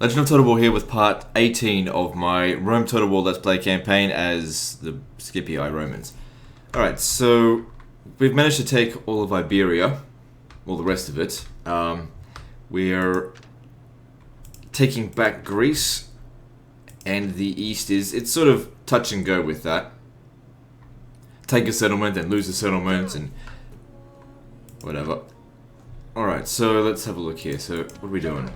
Legend of Total War here with part 18 of my Rome Total War Let's Play campaign as the Scipii Romans. Alright, so we've managed to take all of Iberia, all the rest of it. We're taking back Greece, and the east it's sort of touch and go with that. Take a settlement and lose a settlement and whatever. Alright, so let's have a look here. So, what are we doing?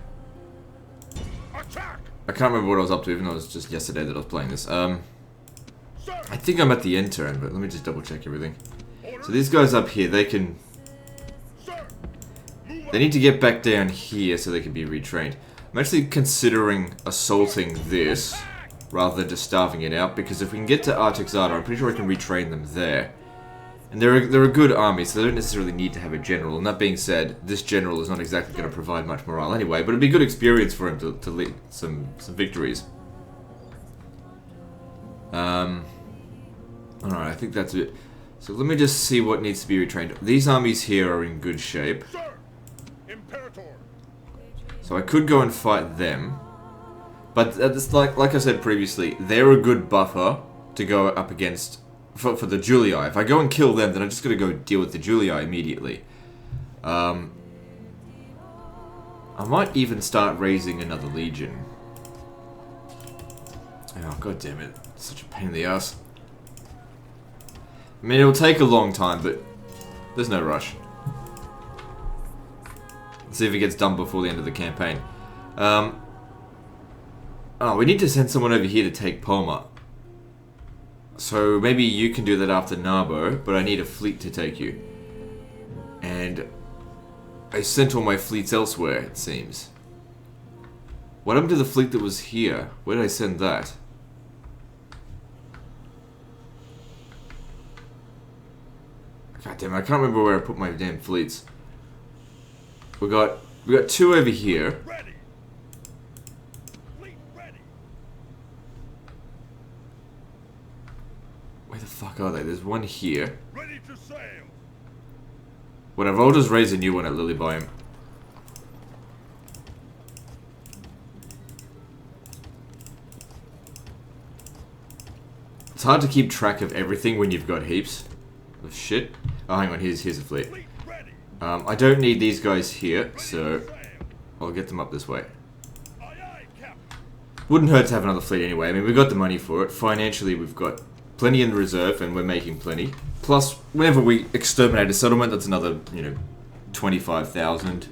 I can't remember what I was up to, even though it was just yesterday that I was playing this. I think I'm at the end turn, but let me just double check everything. So these guys up here, they need to get back down here so they can be retrained. I'm actually considering assaulting this rather than just starving it out, because if we can get to Artaxata, I'm pretty sure I can retrain them there. And they're a good army, so they don't necessarily need to have a general. And that being said, this general is not exactly going to provide much morale anyway, but it'd be a good experience for him to lead some victories. Alright, I think that's it. So let me just see what needs to be retrained. These armies here are in good shape. So I could go and fight them. But it's like I said previously, they're a good buffer to go up against for the Julii. If I go and kill them, then I'm just going to go deal with the Julii immediately. I might even start raising another legion. Oh, god damn it. It's such a pain in the ass. I mean, it'll take a long time, but there's no rush. Let's see if it gets done before the end of the campaign. Oh, we need to send someone over here to take Poma. So maybe you can do that after Narbo, but I need a fleet to take you. And I sent all my fleets elsewhere, it seems. What happened to the fleet that was here? Where did I send that? God damn it, I can't remember where I put my damn fleets. We got two over here. Where the fuck are they? There's one here. Ready to sail. Whatever, I'll just raise a new one at Lily Biome. It's hard to keep track of everything when you've got heaps of shit. Oh, hang on, here's a fleet. I don't need these guys here, so I'll get them up this way. Wouldn't hurt to have another fleet anyway. I mean, we've got the money for it. Financially, we've got plenty in reserve, and we're making plenty. Plus, whenever we exterminate a settlement, that's another, 25,000.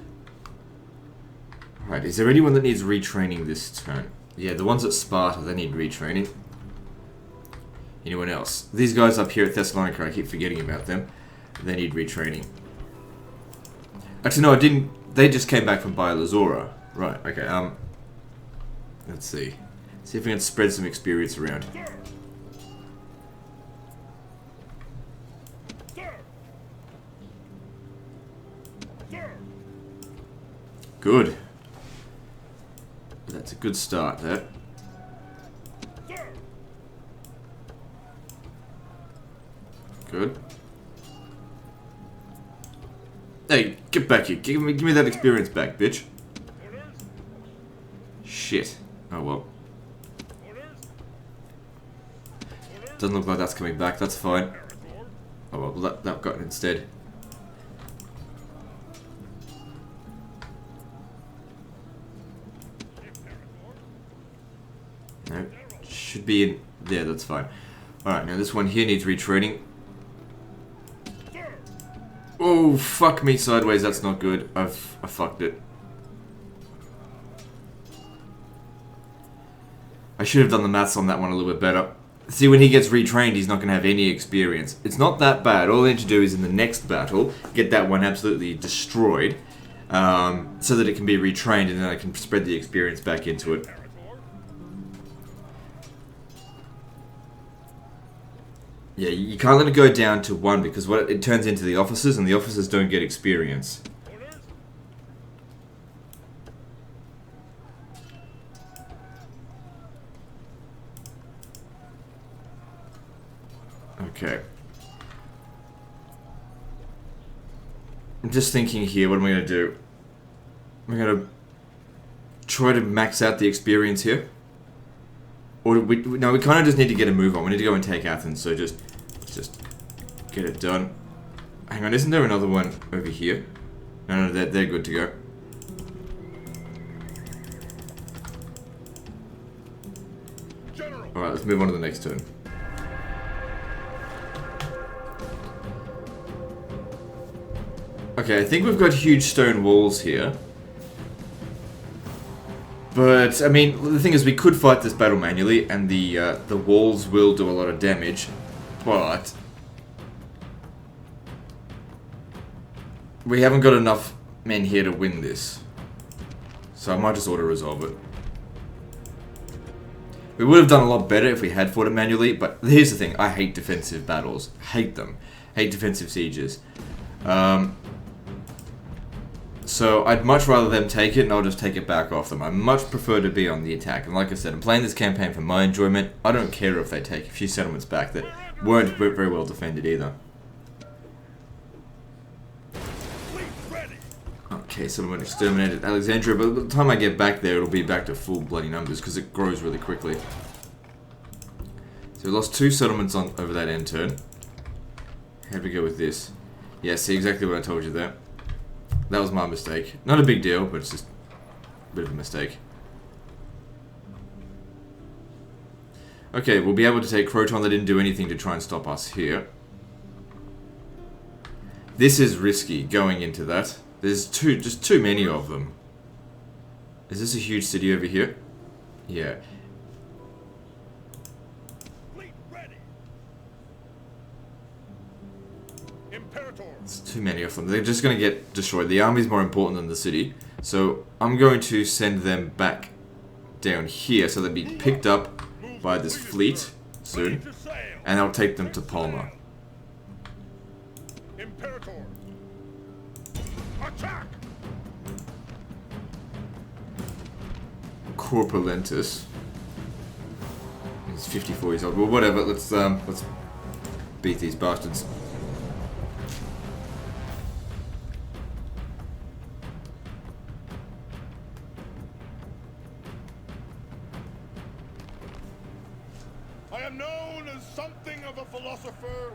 Alright, is there anyone that needs retraining this turn? Yeah, the ones at Sparta, they need retraining. Anyone else? These guys up here at Thessalonica, I keep forgetting about them. They need retraining. Actually, no, I didn't. They just came back from Bielazora. Right, okay, let's see. See if we can spread some experience around. Good. That's a good start, that. Good. Hey, get back here. Give me that experience back, bitch. Shit. Oh well. Doesn't look like that's coming back. That's fine. Oh well, that got it instead. No, should be in there. That's fine. All right, now this one here needs retraining. Oh, fuck me sideways, that's not good. I fucked it. I should have done the maths on that one a little bit better. See, when he gets retrained, he's not going to have any experience. It's not that bad. All they need to do is in the next battle, get that one absolutely destroyed, so that it can be retrained, and then I can spread the experience back into it. Yeah, you can't let it go down to 1 because what it turns into the officers, and the officers don't get experience. Okay. I'm just thinking here, what am I going to do? I'm going to try to max out the experience here? Or no, we kind of just need to get a move on. We need to go and take Athens, so let's just get it done. Hang on, isn't there another one over here? No, they're good to go. Alright, let's move on to the next turn. Okay, I think we've got huge stone walls here. But, I mean, the thing is, we could fight this battle manually, and the walls will do a lot of damage, but we haven't got enough men here to win this. So I might just auto-resolve it. We would have done a lot better if we had fought it manually, but here's the thing, I hate defensive battles. Hate them. Hate defensive sieges. So I'd much rather them take it, and I'll just take it back off them. I much prefer to be on the attack. And like I said, I'm playing this campaign for my enjoyment. I don't care if they take a few settlements back that weren't very well defended either. Okay, settlement exterminated Alexandria, but by the time I get back there, it'll be back to full bloody numbers, because it grows really quickly. So we lost 2 settlements on over that end turn. How'd we go with this? Yeah, see, exactly what I told you there. That was my mistake. Not a big deal, but it's just a bit of a mistake. Okay, we'll be able to take Croton. They didn't do anything to try and stop us here. This is risky, going into that. There's just too many of them. Is this a huge city over here? Yeah. There's too many of them. They're just going to get destroyed. The army's more important than the city. So I'm going to send them back down here so they'll be picked up by this fleet soon. And I'll take them to Palma. Corpulentus. He's 54 years old. Well, whatever. Let's beat these bastards. I am known as something of a philosopher.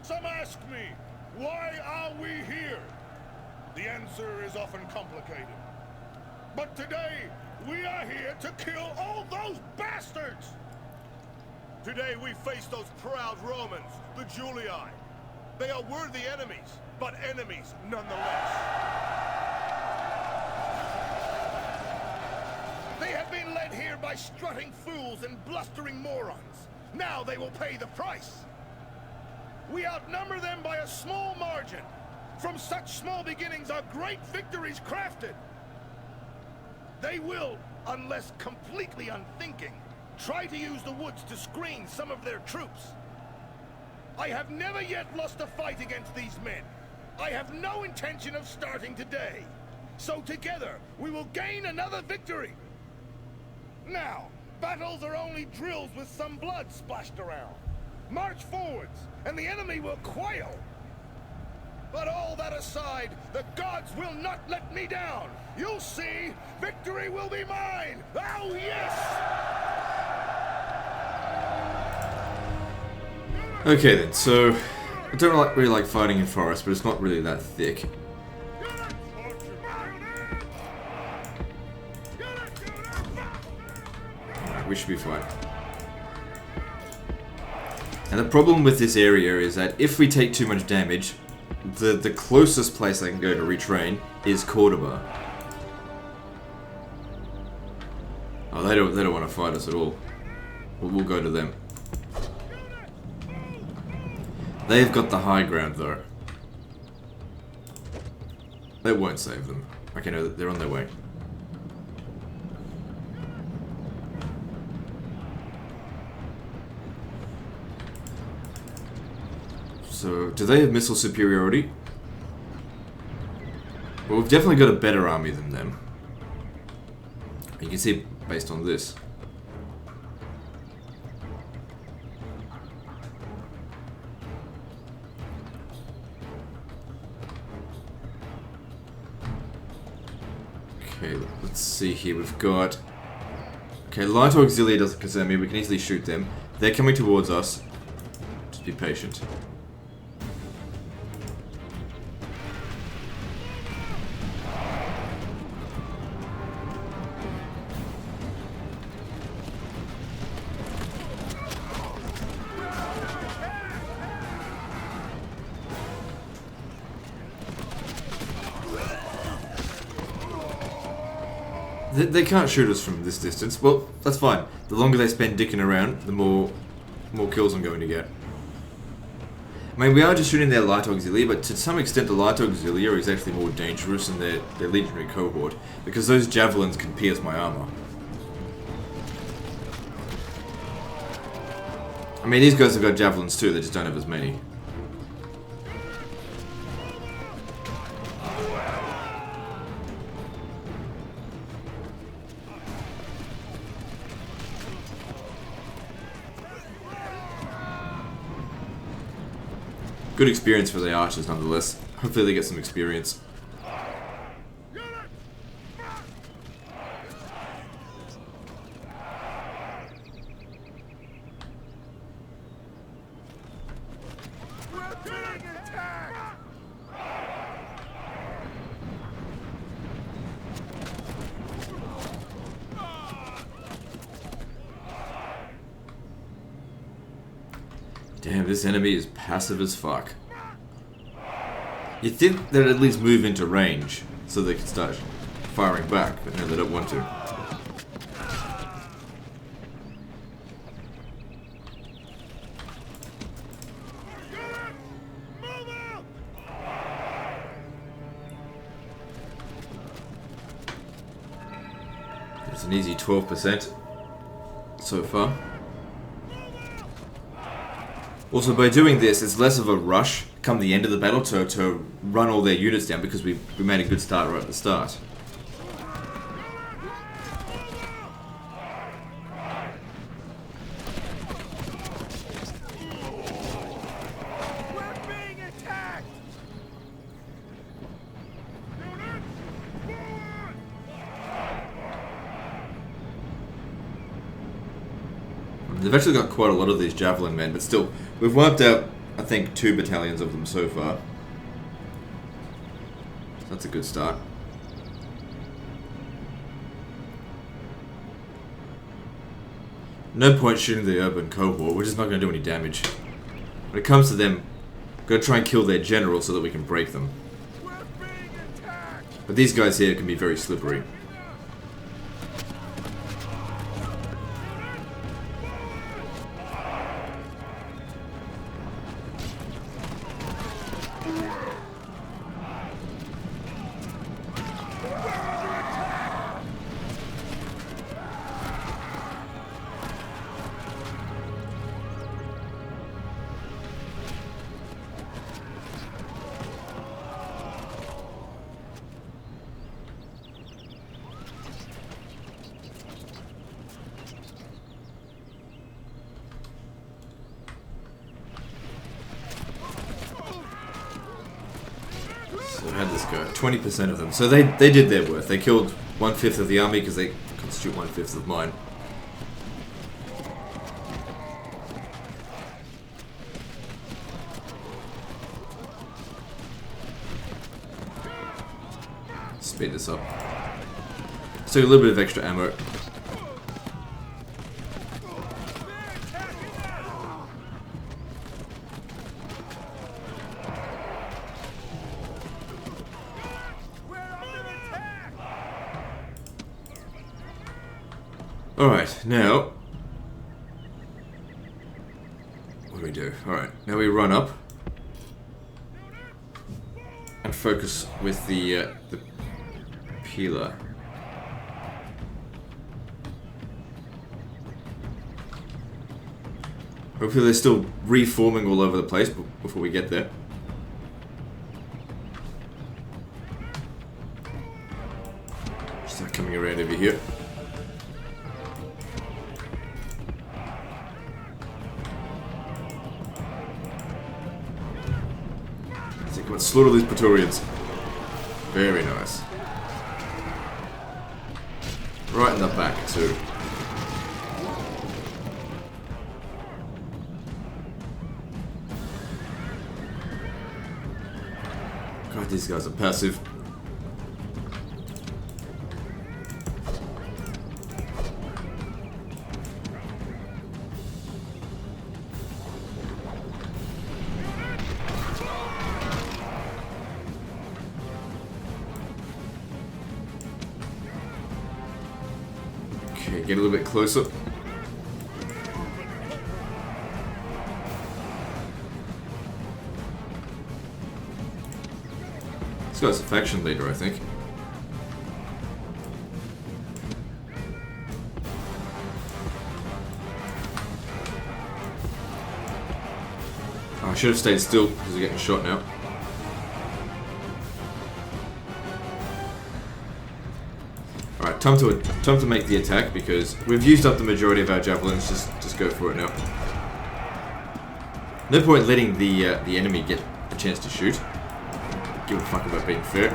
Some ask me, why are we here? The answer is often complicated. But today, we are here to kill all those bastards! Today we face those proud Romans, the Julii. They are worthy enemies, but enemies nonetheless. They have been led here by strutting fools and blustering morons. Now they will pay the price. We outnumber them by a small margin. From such small beginnings are great victories crafted. They will, unless completely unthinking, try to use the woods to screen some of their troops. I have never yet lost a fight against these men. I have no intention of starting today. So together, we will gain another victory. Now, battles are only drills with some blood splashed around. March forwards, and the enemy will quail. But all that aside, the gods will not let me down. You'll see, victory will be mine. Oh, yes! Okay then, so I don't really like fighting in forests, but it's not really that thick. Alright, we should be fine. And the problem with this area is that if we take too much damage, the closest place I can go to retrain is Cordoba. Oh, they don't want to fight us at all. We'll go to them. They've got the high ground though. They won't save them. Okay, no, they're on their way. So, do they have missile superiority? Well, we've definitely got a better army than them. You can see based on this. Okay, let's see here. We've got... Okay, light auxiliary doesn't concern me. We can easily shoot them. They're coming towards us. Just be patient. They can't shoot us from this distance. Well, that's fine. The longer they spend dicking around, the more kills I'm going to get. I mean, we are just shooting their light auxiliary, but to some extent the light auxiliary is actually more dangerous than their legionary cohort, because those javelins can pierce my armor. I mean, these guys have got javelins too, they just don't have as many. Good experience for the archers, nonetheless. Hopefully they get some experience. Damn, this enemy is passive as fuck. You'd think they'd at least move into range so they can start firing back, but no, they don't want to. It's an easy 12% so far. Also, by doing this, it's less of a rush come the end of the battle to run all their units down, because we made a good start right at the start. We're being attacked! They've actually got quite a lot of these javelin men, but still, we've wiped out, I think, 2 battalions of them so far. So that's a good start. No point shooting the urban cohort, we're just not going to do any damage. When it comes to them, we're going to try and kill their general so that we can break them. But these guys here can be very slippery. How'd this go? 20% of them. So they did their worth. They killed 1/5 of the army because they constitute 1/5 of mine. Speed this up. So a little bit of extra ammo. Alright, now... what do we do? Alright, now we run up and focus with the peeler. Hopefully they're still reforming all over the place before we get there. Start coming around over here. Come on, slaughter these Praetorians. Very nice. Right in the back too. God, these guys are passive. Okay, get a little bit closer. This guy's a faction leader, I think. Oh, I should have stayed still because we're getting shot now. Alright, time to make the attack because we've used up the majority of our javelins. Just go for it now. No point letting the enemy get a chance to shoot. Give a fuck about being fair.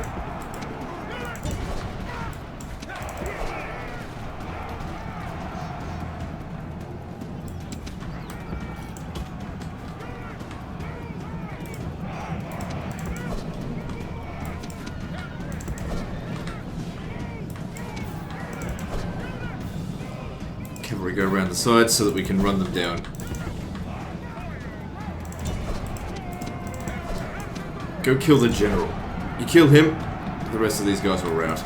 Cavalry go around the sides so that we can run them down. Go kill the general. You kill him, the rest of these guys will rout.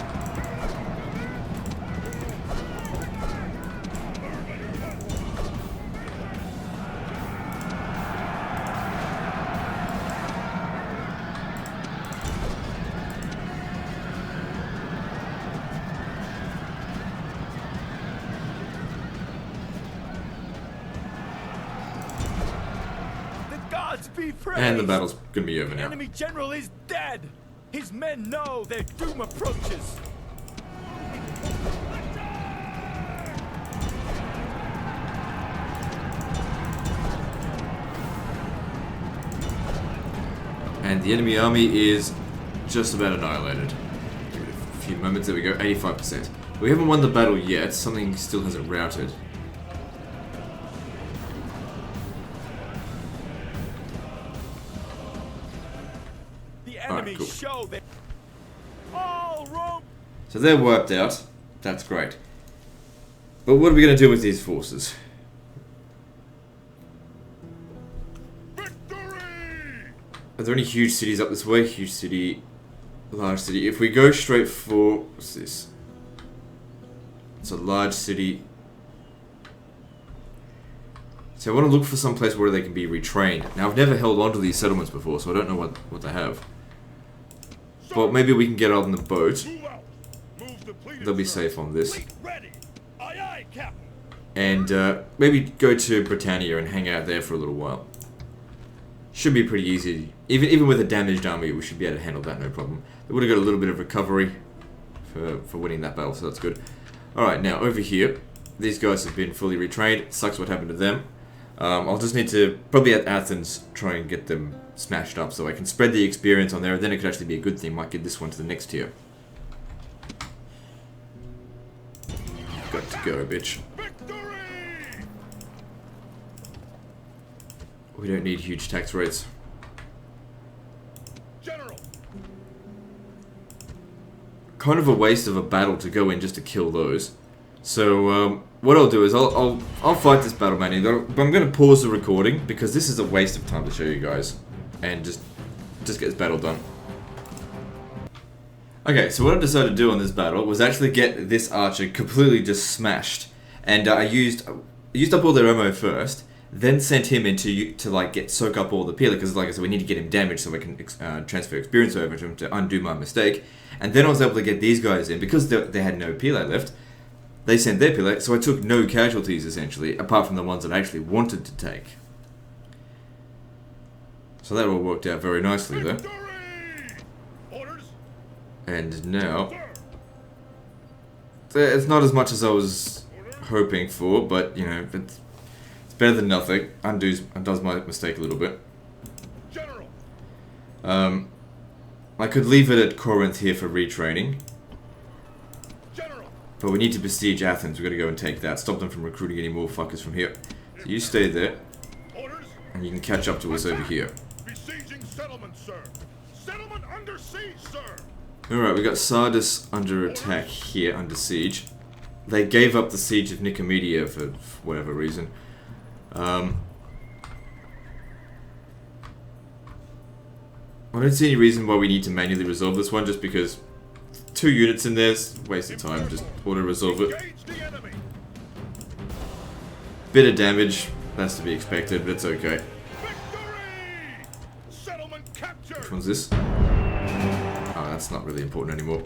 And the battle's gonna be over now. The enemy general is dead. His men know their doom approaches. And the enemy army is just about annihilated. Give it a few moments. There we go. 85%. We haven't won the battle yet. Something still hasn't routed. Enemy show that all Rome. So they're wiped out. That's great. But what are we going to do with these forces? Victory! Are there any huge cities up this way? Huge city, large city. If we go straight for... what's this? It's a large city. So I want to look for some place where they can be retrained. Now I've never held on to these settlements before, so I don't know what they have. Well, maybe we can get on the boat. They'll be safe on this. And maybe go to Britannia and hang out there for a little while. Should be pretty easy. Even with a damaged army, we should be able to handle that, no problem. They would have got a little bit of recovery for winning that battle, so that's good. Alright, now over here, these guys have been fully retrained. Sucks what happened to them. I'll just need to, probably at Athens, try and get them smashed up so I can spread the experience on there, and then it could actually be a good thing. Might get this one to the next tier. Got to go, bitch. We don't need huge tax rates. General. Kind of a waste of a battle to go in just to kill those. So, what I'll do is I'll fight this battle manually, but I'm going to pause the recording because this is a waste of time to show you guys. And just get this battle done. Okay, so what I decided to do on this battle was actually get this archer completely just smashed. And I used up all their ammo first, then sent him in to like soak up all the peeler, because like I said, we need to get him damaged so we can transfer experience over to him to undo my mistake. And then I was able to get these guys in, because they had no peeler left. They sent their peeler, so I took no casualties essentially, apart from the ones that I actually wanted to take. So that all worked out very nicely though. And now, it's not as much as I was hoping for, but you know, it's better than nothing. Undoes my mistake a little bit. I could leave it at Corinth here for retraining. But we need to besiege Athens. We've got to go and take that. Stop them from recruiting any more fuckers from here. So you stay there. And you can catch up to us over here. Besieging settlement, sir. Settlement under siege, sir. Alright, we got Sardis under attack here, under siege. They gave up the siege of Nicomedia for whatever reason. I don't see any reason why we need to manually resolve this one, just because 2 units in there's waste of time, just auto-resolve it. Engage the enemy. Bit of damage, that's to be expected, but it's okay. Victory! Settlement captured. Which one's this? Oh, that's not really important anymore.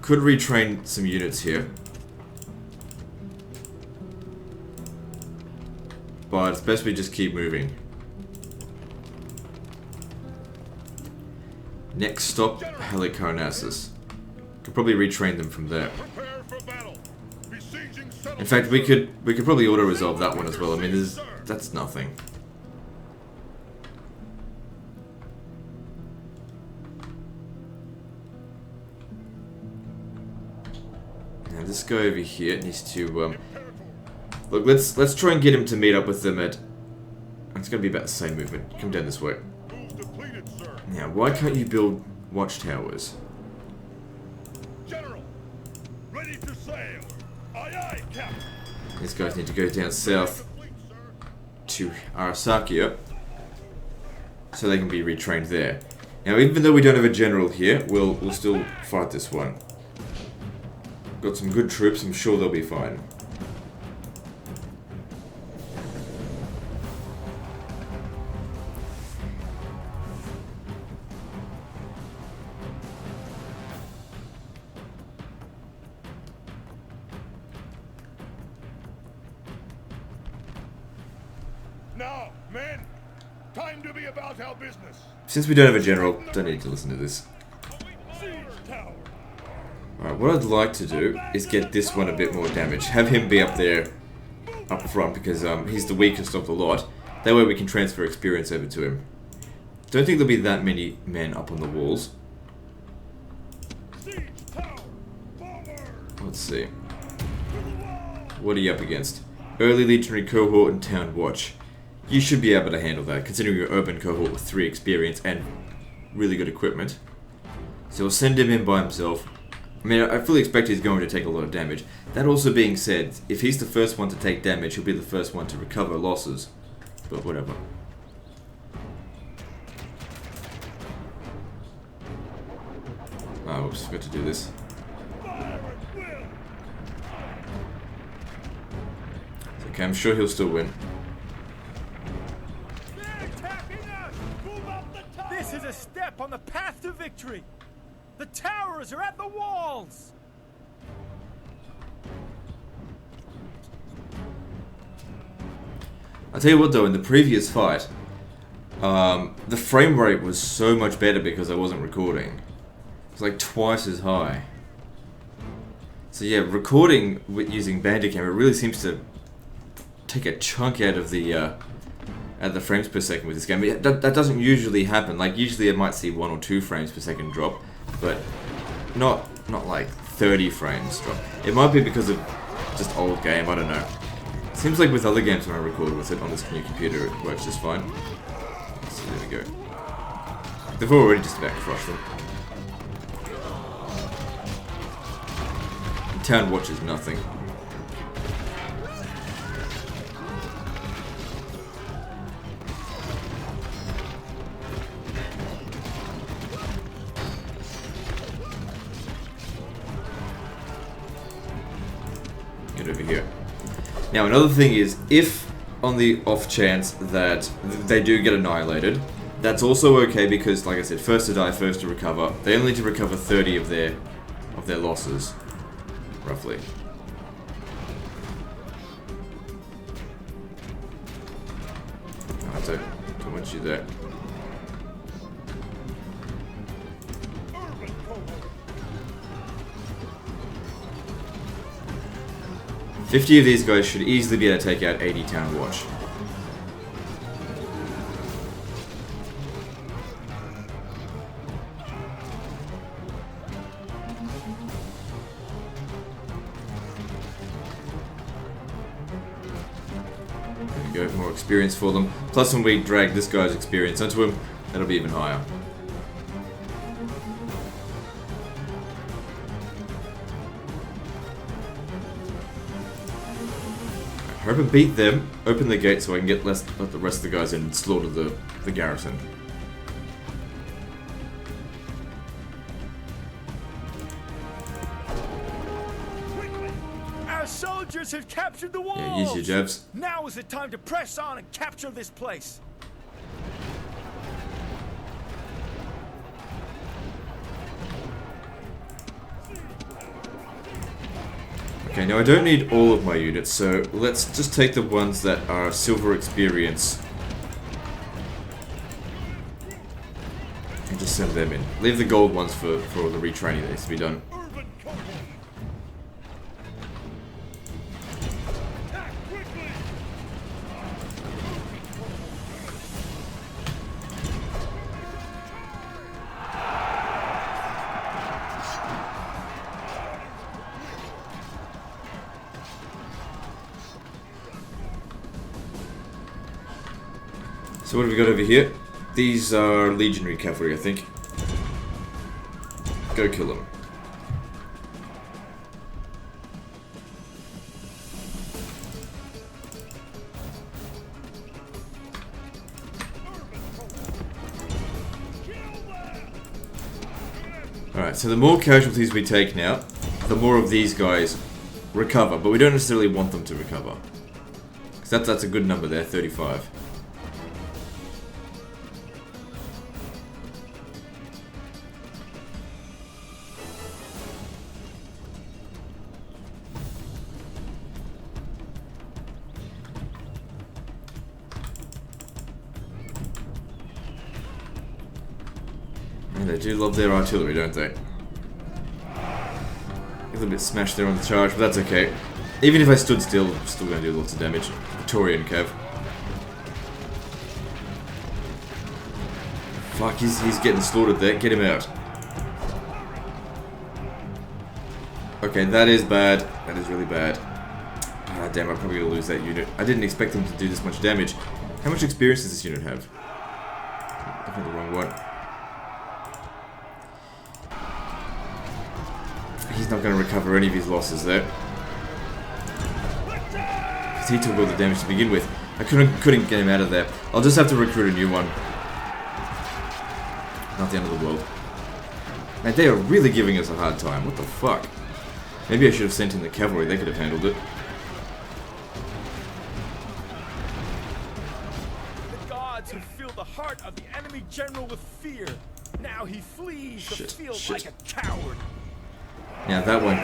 Could retrain some units here. But it's best we just keep moving. Next stop, Halicarnassus. Could probably retrain them from there. Prepare for battle. Besieging settlement. In fact, we could probably auto-resolve that one as well. I mean, that's nothing. Now this guy over here needs to look. Let's try and get him to meet up with them at. It's gonna be about the same movement. Come down this way. Move depleted, sir. Now, why can't you build watchtowers? General, ready to sail. Aye, aye, Captain. These guys need to go down south Fleet, sir. to Arsacia, so they can be retrained there. Now, even though we don't have a general here, we'll still fight this one. Got some good troops. I'm sure they'll be fine. Now, men, time to be about our business. Since we don't have a general, don't need to listen to this. Siege tower. Alright, what I'd like to do is get this one a bit more damage. Have him be up there, up front, because he's the weakest of the lot. That way we can transfer experience over to him. Don't think there'll be that many men up on the walls. Siege tower. Forward. Let's see. To the wall. What are you up against? Early Legionary Cohort and Town Watch. You should be able to handle that, considering your Urban Cohort with 3 experience and really good equipment. So we'll send him in by himself. I mean, I fully expect he's going to take a lot of damage. That also being said, if he's the first one to take damage, he'll be the first one to recover losses. But whatever. Oh, oops, forgot to do this. Fire at will. It's okay, I'm sure he'll still win. They're attacking us. Move up the tower. This is a step on the path to victory. The towers are at the walls. I'll tell you what though, in the previous fight, the frame rate was so much better because I wasn't recording. It's like twice as high. So yeah, recording using Bandicam, it really seems to take a chunk out of the frames per second with this game. That doesn't usually happen. Like usually I might see 1 or 2 frames per second drop, but not like 30 frames drop. It might be because of just old game, I don't know. Seems like with other games when I record with it on this new computer, it works just fine. So there we go. They've already just about crushed them. The Town Watch is nothing. Get over here. Now another thing is, if on the off chance that they do get annihilated, that's also okay because, like I said, first to die, first to recover. They only need to recover 30 of their losses, roughly. Alright, don't want you there. Urban cohort. 50 of these guys should easily be able to take out 80 Town Watch. go, more experience for them. Plus when we drag this guy's experience onto him, that'll be even higher. Hope and beat them, open the gate so I can let the rest of the guys in and slaughter the garrison. Our soldiers have captured the walls! Yeah, use your jabs. Now is the time to press on and capture this place! Okay, now I don't need all of my units, so let's just take the ones that are silver experience and just send them in. Leave the gold ones for all the retraining that needs to be done. So what have we got over here? These are legionary cavalry, I think. Go kill them. Alright, so the more casualties we take now, the more of these guys recover, but we don't necessarily want them to recover. Because that's a good number there, 35. They do love their artillery, don't they? A little bit smashed there on the charge, but that's okay. Even if I stood still, I'm still going to do lots of damage. Victorian Cav. Fuck, he's getting slaughtered there. Get him out. Okay, that is bad. That is really bad. Ah, damn, I'm probably going to lose that unit. I didn't expect him to do this much damage. How much experience does this unit have? Definitely the wrong one. He's not going to recover any of his losses there. Because he took all the damage to begin with. I couldn't get him out of there. I'll just have to recruit a new one. Not the end of the world. Man, they are really giving us a hard time. What the fuck? Maybe I should have sent in the cavalry. They could have handled it. The gods have filled the heart of the enemy general with fear. Now he flees the field like a coward. Yeah, that one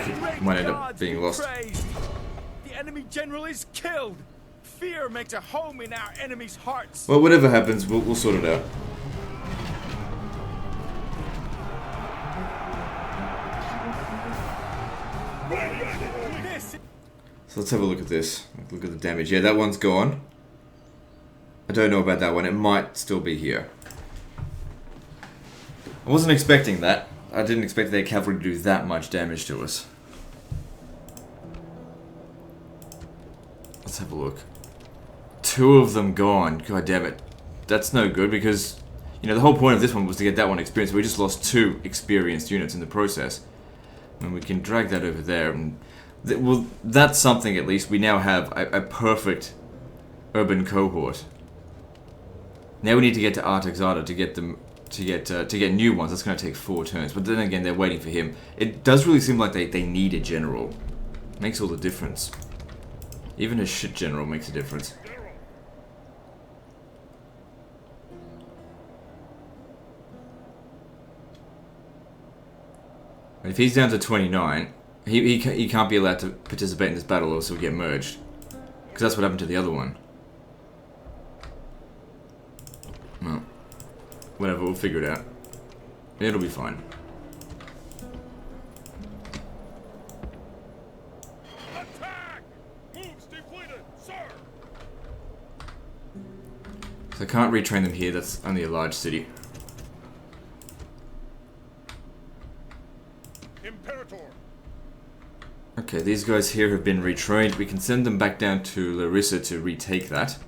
might end up being lost. The enemy general is killed. Fear makes a home in our enemy's hearts. Well, whatever happens, we'll sort it out. So let's have a look at this. Look at the damage. Yeah, that one's gone. I don't know about that one. It might still be here. I wasn't expecting that. I didn't expect their cavalry to do that much damage to us. Let's have a look. 2 of them gone. God damn it. That's no good because, you know, the whole point of this one was to get that one experience. We just lost 2 experienced units in the process. And we can drag that over there. And well, that's something at least. We now have a perfect urban cohort. Now we need to get to Artaxata to get them... To get new ones. That's going to take 4 turns. But then again, they're waiting for him. It does really seem like they need a general. Makes all the difference. Even a shit general makes a difference. If he's down to 29, he can't be allowed to participate in this battle, or else he'll get merged. Because that's what happened to the other one. Well. Whatever, we'll figure it out. It'll be fine. Attack! Moves depleted, sir! So I can't retrain them here, that's only a large city. Imperator! Okay, these guys here have been retrained. We can send them back down to Larissa to retake that.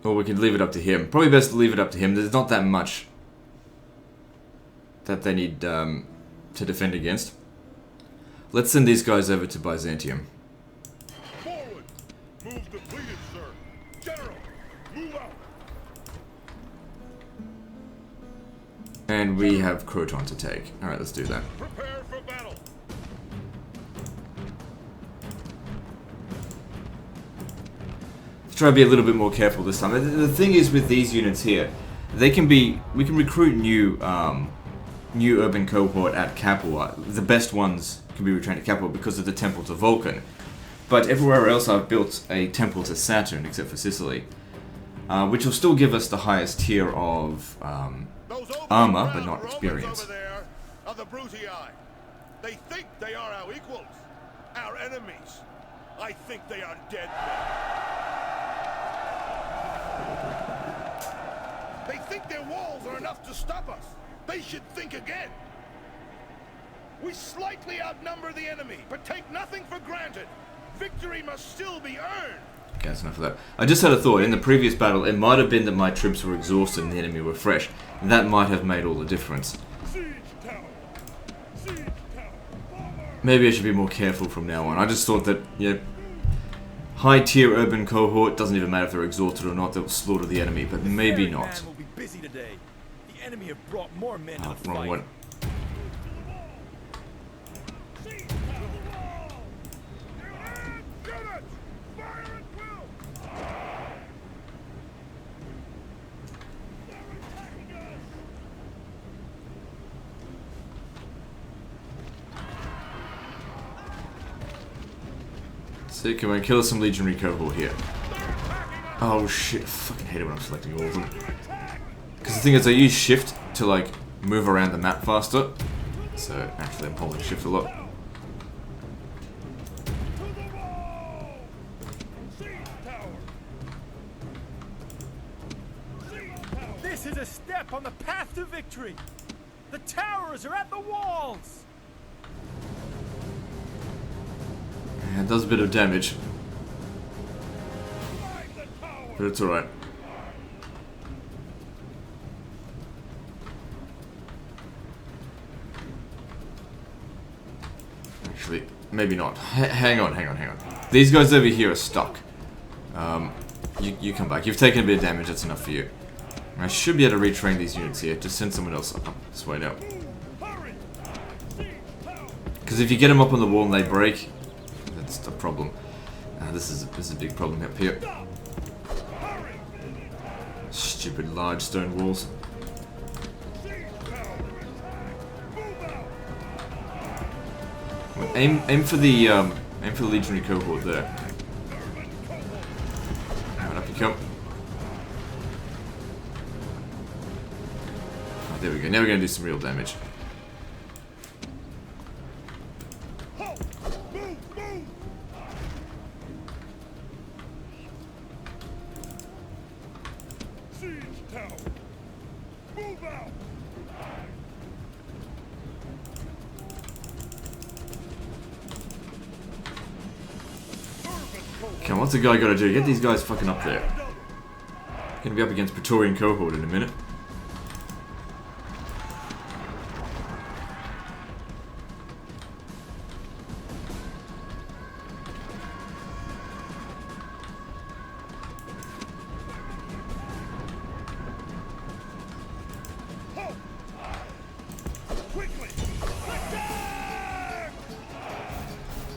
Or we could leave it up to him. Probably best to leave it up to him. There's not that much that they need to defend against. Let's send these guys over to Byzantium. Forward! Move depleted, sir. General, move out! And we have Croton to take. Alright, let's do that. Prepare for battle! Let's try to be a little bit more careful this time. The thing is with these units here, we can recruit new urban cohort at Capua. The best ones can be retrained at Capua because of the temple to Vulcan. But everywhere else I've built a temple to Saturn, except for Sicily. Which will still give us the highest tier of armor, but not experience. Over there are the Brutii. They think they are our equals, our enemies. I think they are dead men. They think their walls are enough to stop us. They should think again. We slightly outnumber the enemy, but take nothing for granted. Victory must still be earned. Okay, that's enough of that. I just had a thought. In the previous battle, it might have been that my troops were exhausted and the enemy were fresh. That might have made all the difference. Siege tower. Siege tower. Maybe I should be more careful from now on. I just thought that, you know, high-tier urban cohort, doesn't even matter if they're exhausted or not, they'll slaughter the enemy, but maybe not. Will be busy today. The enemy have brought more men to the Wrong fight. one. So come on, kill us some legionary cohort here. Oh shit, I fucking hate it when I'm selecting all of them. Because the thing is, I use shift to like move around the map faster. So actually I'm holding shift a lot. This is a step on the path to victory. The towers are at the walls. Yeah, it does a bit of damage. But it's alright. Actually, maybe not. Hang on. These guys over here are stuck. You come back. You've taken a bit of damage, that's enough for you. I should be able to retrain these units here. Just send someone else up this way now. Because if you get them up on the wall and they break, that's the problem. This is a big problem up here. Stupid large stone walls. Well, aim for the legionary cohort there. Right, up you come. Oh, there we go. Now we're going to do some real damage. Come on, what's the guy got to do? Get these guys fucking up there. Gonna be up against Praetorian cohort in a minute.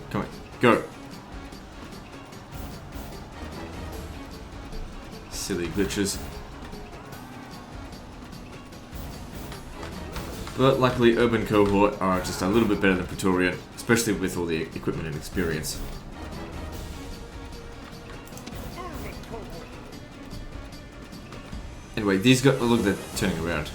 Come on, go. Silly glitches. But luckily urban cohort are just a little bit better than Praetorian, especially with all the equipment and experience. Anyway, these guys, look, they're turning around.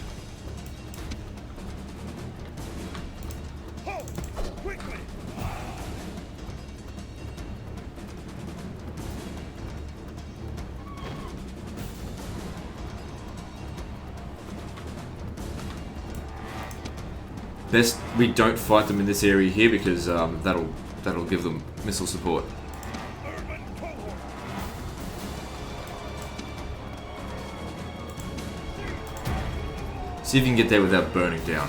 Best we don't fight them in this area here because that'll give them missile support. See if you can get there without burning down.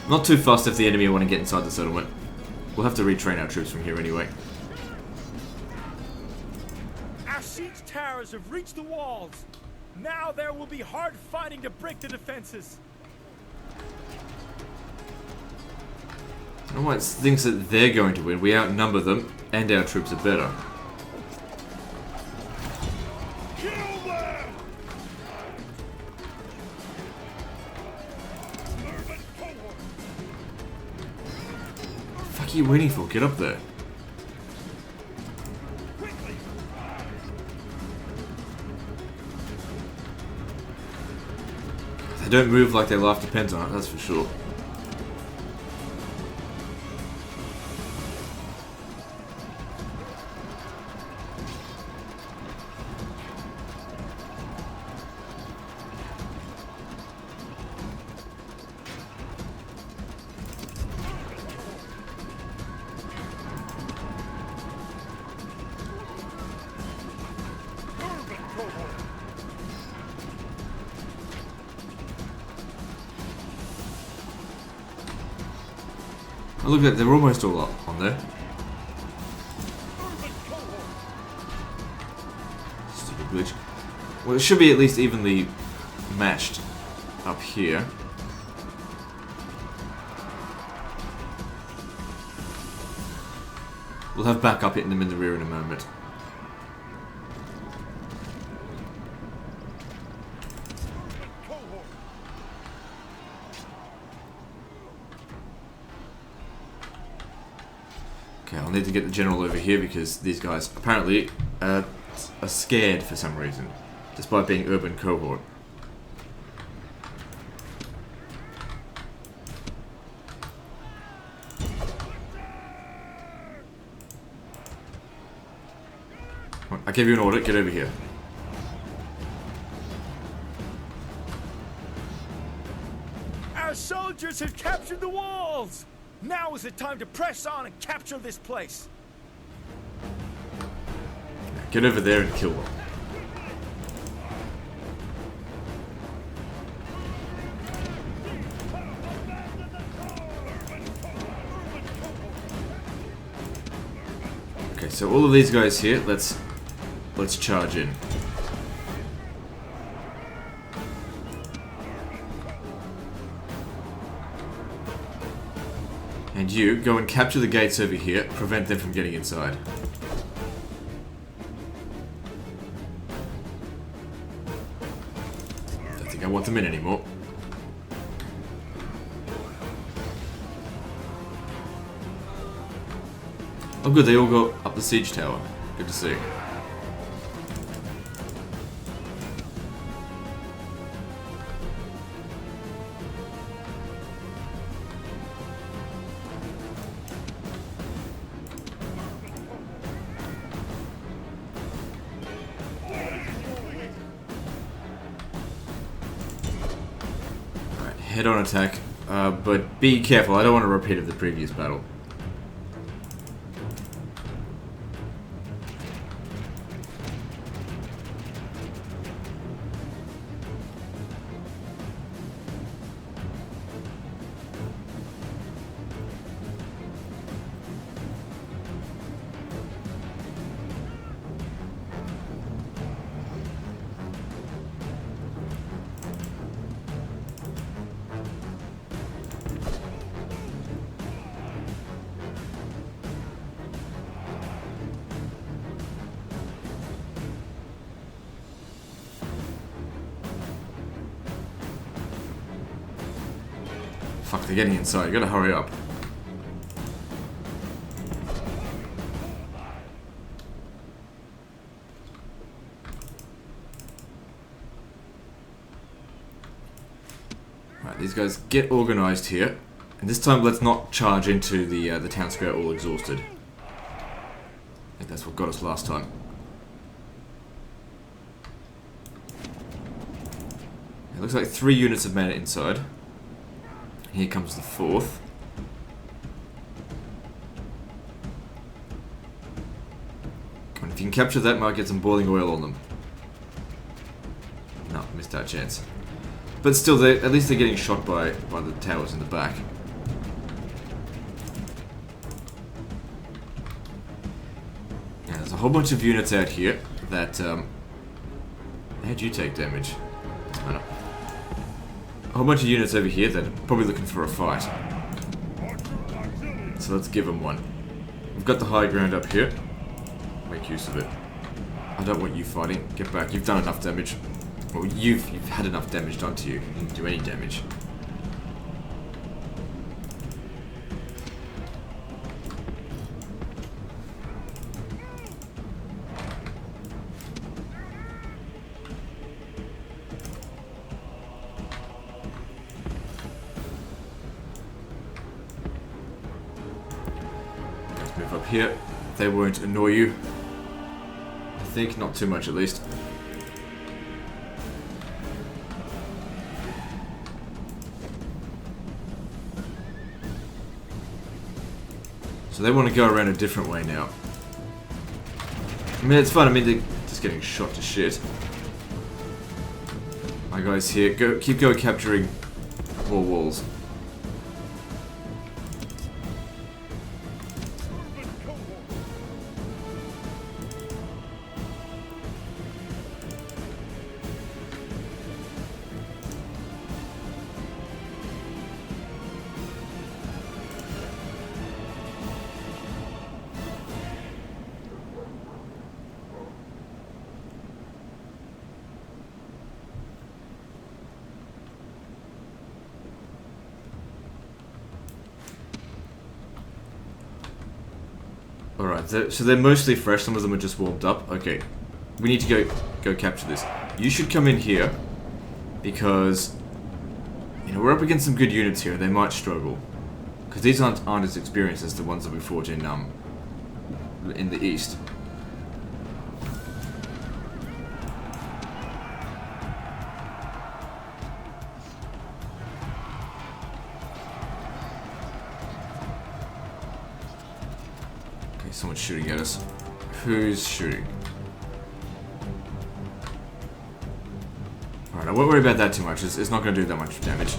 Not too fast if the enemy want to get inside the settlement. We'll have to retrain our troops from here anyway. Our siege towers have reached the walls. Now there will be hard fighting to break the defenses. No one thinks that they're going to win. We outnumber them, and our troops are better. What are you waiting for? Get up there. They don't move like their life depends on it, that's for sure. Oh, look at that, they're almost all up on there. Stupid glitch. Well, it should be at least evenly matched up here. We'll have backup hitting them in the rear in a moment. Okay, I'll need to get the general over here because these guys apparently are scared for some reason, despite being urban cohort. I gave you an order, get over here. Our soldiers have captured the walls! Now is the time to press on and capture this place. Get over there and kill them. Okay, so all of these guys here, let's charge in. And you, go and capture the gates over here, prevent them from getting inside. Don't think I want them in anymore. Oh good, they all go up the siege tower. Good to see. Head on attack, but be careful, I don't want a repeat of the previous battle. Fuck, they're getting inside. You gotta hurry up. Right, these guys get organized here. And this time let's not charge into the town square all exhausted. I think that's what got us last time. Looks like 3 units have made it inside. Here comes the 4th. Come on, if you can capture that, might get some boiling oil on them. No, missed our chance. But still, at least they're getting shot by the towers in the back. Yeah, there's a whole bunch of units out here that, how'd you take damage? I don't know. A whole bunch of units over here that are probably looking for a fight. So let's give them one. We've got the high ground up here. Make use of it. I don't want you fighting. Get back. You've done enough damage. Well, you've had enough damage done to you. You didn't do any damage. Let's move up here. They won't annoy you. I think not too much, at least. So they want to go around a different way now. I mean, it's fun. I mean, they're just getting shot to shit. My guys here, keep going capturing more walls. Alright, so they're mostly fresh, some of them are just warmed up. Okay, we need to go capture this. You should come in here, because, you know, we're up against some good units here, they might struggle. Because these aren't as experienced as the ones that we fought in the east. Someone's shooting at us. Who's shooting? Alright, I won't worry about that too much. It's not going to do that much damage.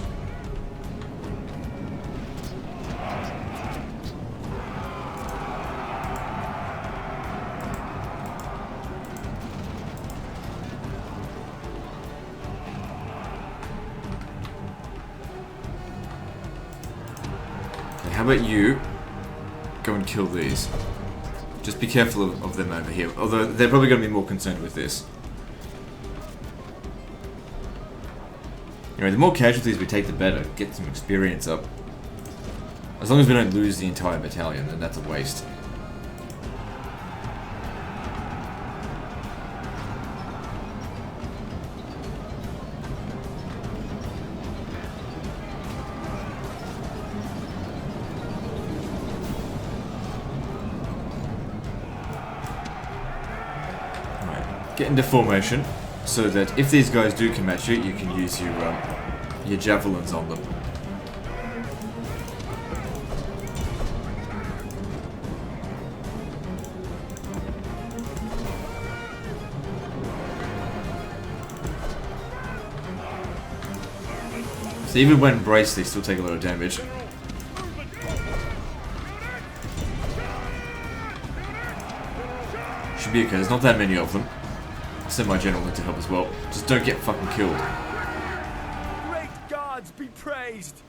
Okay, how about you go and kill these? Just be careful of them over here, although they're probably going to be more concerned with this. Anyway, the more casualties we take, the better. Get some experience up. As long as we don't lose the entire battalion, then that's a waste. Get into formation, so that if these guys do come at you, you can use your javelins on them. So even when braced, they still take a lot of damage. Should be okay, there's not that many of them. Send my general in to help as well. Just don't get fucking killed. Great gods be praised!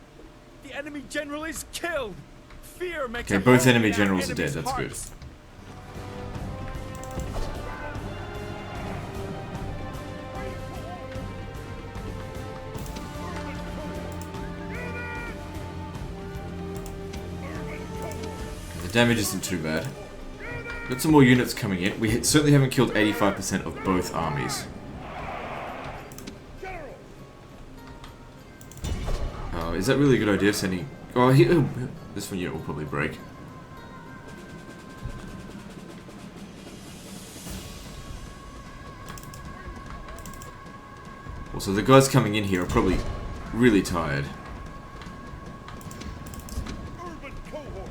The enemy general is killed! Fear makes okay, both enemy generals are dead, that's good. Okay, the damage isn't too bad. Got some more units coming in. We certainly haven't killed 85% of both armies. Is that really a good idea, sending... Oh, this one unit will probably break. Also, the guys coming in here are probably really tired. Urban cohort.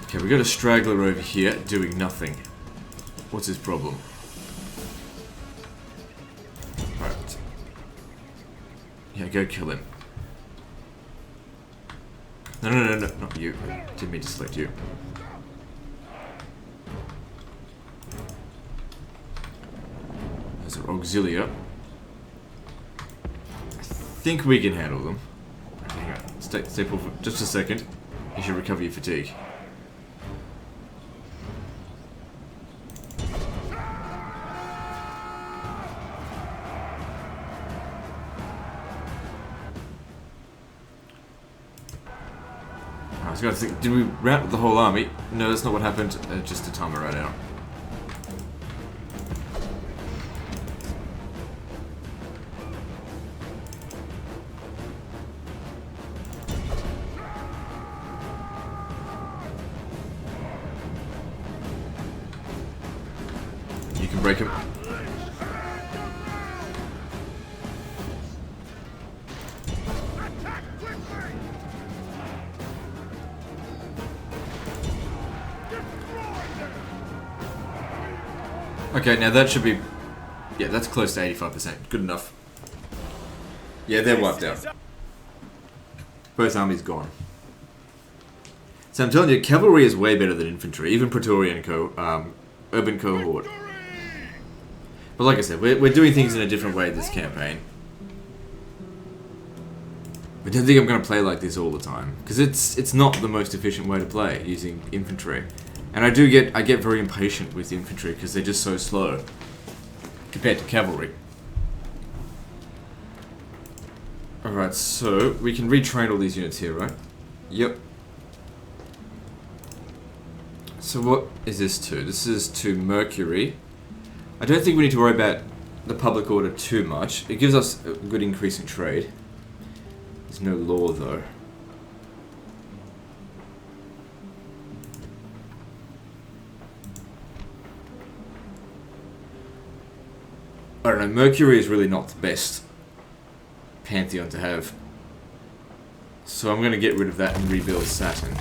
Okay, we got a straggler over here doing nothing. What's his problem? Alright. Yeah, go kill him. No, no, no, no, not you. Didn't mean to select you. There's an auxilia. I think we can handle them. Hang on. Stay put for just a second. You should recover your fatigue. I was going to think, did we rout the whole army? No, that's not what happened. Just the timer ran out. You can break him. Okay, now that should be... Yeah, that's close to 85%. Good enough. Yeah, they're wiped out. Both armies gone. So I'm telling you, cavalry is way better than infantry, even Praetorian urban cohort. But like I said, we're doing things in a different way this campaign. I don't think I'm going to play like this all the time, because it's not the most efficient way to play using infantry. And I get very impatient with infantry because they're just so slow compared to cavalry. Alright, so we can retrain all these units here, right? Yep. So what is this to? This is to Mercury. I don't think we need to worry about the public order too much. It gives us a good increase in trade. There's no law though. I don't know, Mercury is really not the best pantheon to have. So I'm going to get rid of that and rebuild Saturn.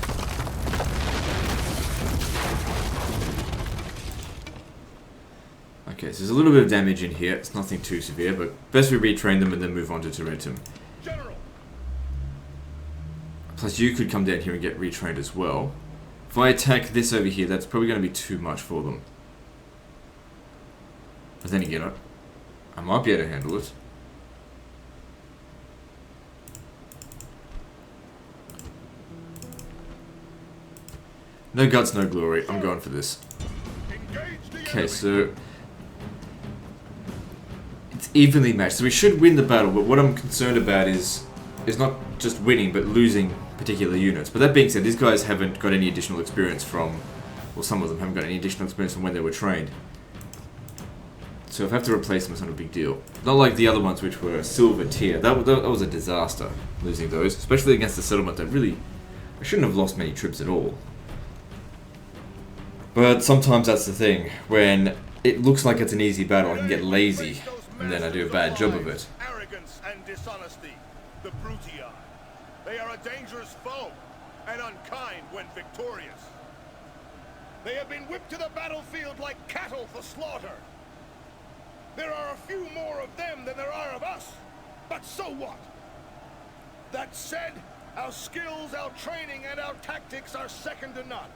Okay, so there's a little bit of damage in here. It's nothing too severe, but best we retrain them and then move on to Tarentum. General. Plus you could come down here and get retrained as well. If I attack this over here, that's probably going to be too much for them. But then again, I might be able to handle it. No guts, no glory. I'm going for this. Okay, so it's evenly matched. So we should win the battle, but what I'm concerned about is not just winning, but losing particular units. But that being said, these guys haven't got any additional experience from, well, some of them haven't got any additional experience from when they were trained. So if I have to replace them, it's not a big deal. Not like the other ones, which were silver tier. That was a disaster, losing those. Especially against the settlement that really... I shouldn't have lost many troops at all. But sometimes that's the thing. When it looks like it's an easy battle, I can get lazy. And then I do a bad job of it. Arrogance and dishonesty, the Brutii. They are a dangerous foe, and unkind when victorious. They have been whipped to the battlefield like cattle for slaughter. There are a few more of them than there are of us, but so what? That said, our skills, our training, and our tactics are second to none.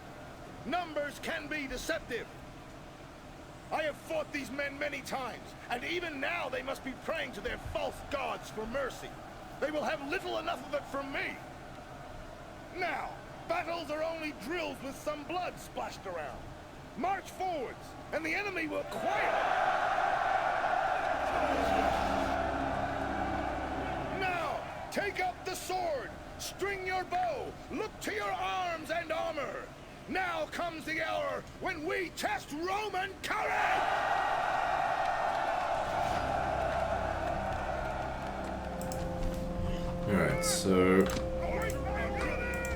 Numbers can be deceptive. I have fought these men many times, and even now they must be praying to their false gods for mercy. They will have little enough of it from me. Now, battles are only drills with some blood splashed around. March forwards, and the enemy will quail. Now, take up the sword, string your bow, look to your arms and armor. Now comes the hour when we test Roman courage! Alright, so...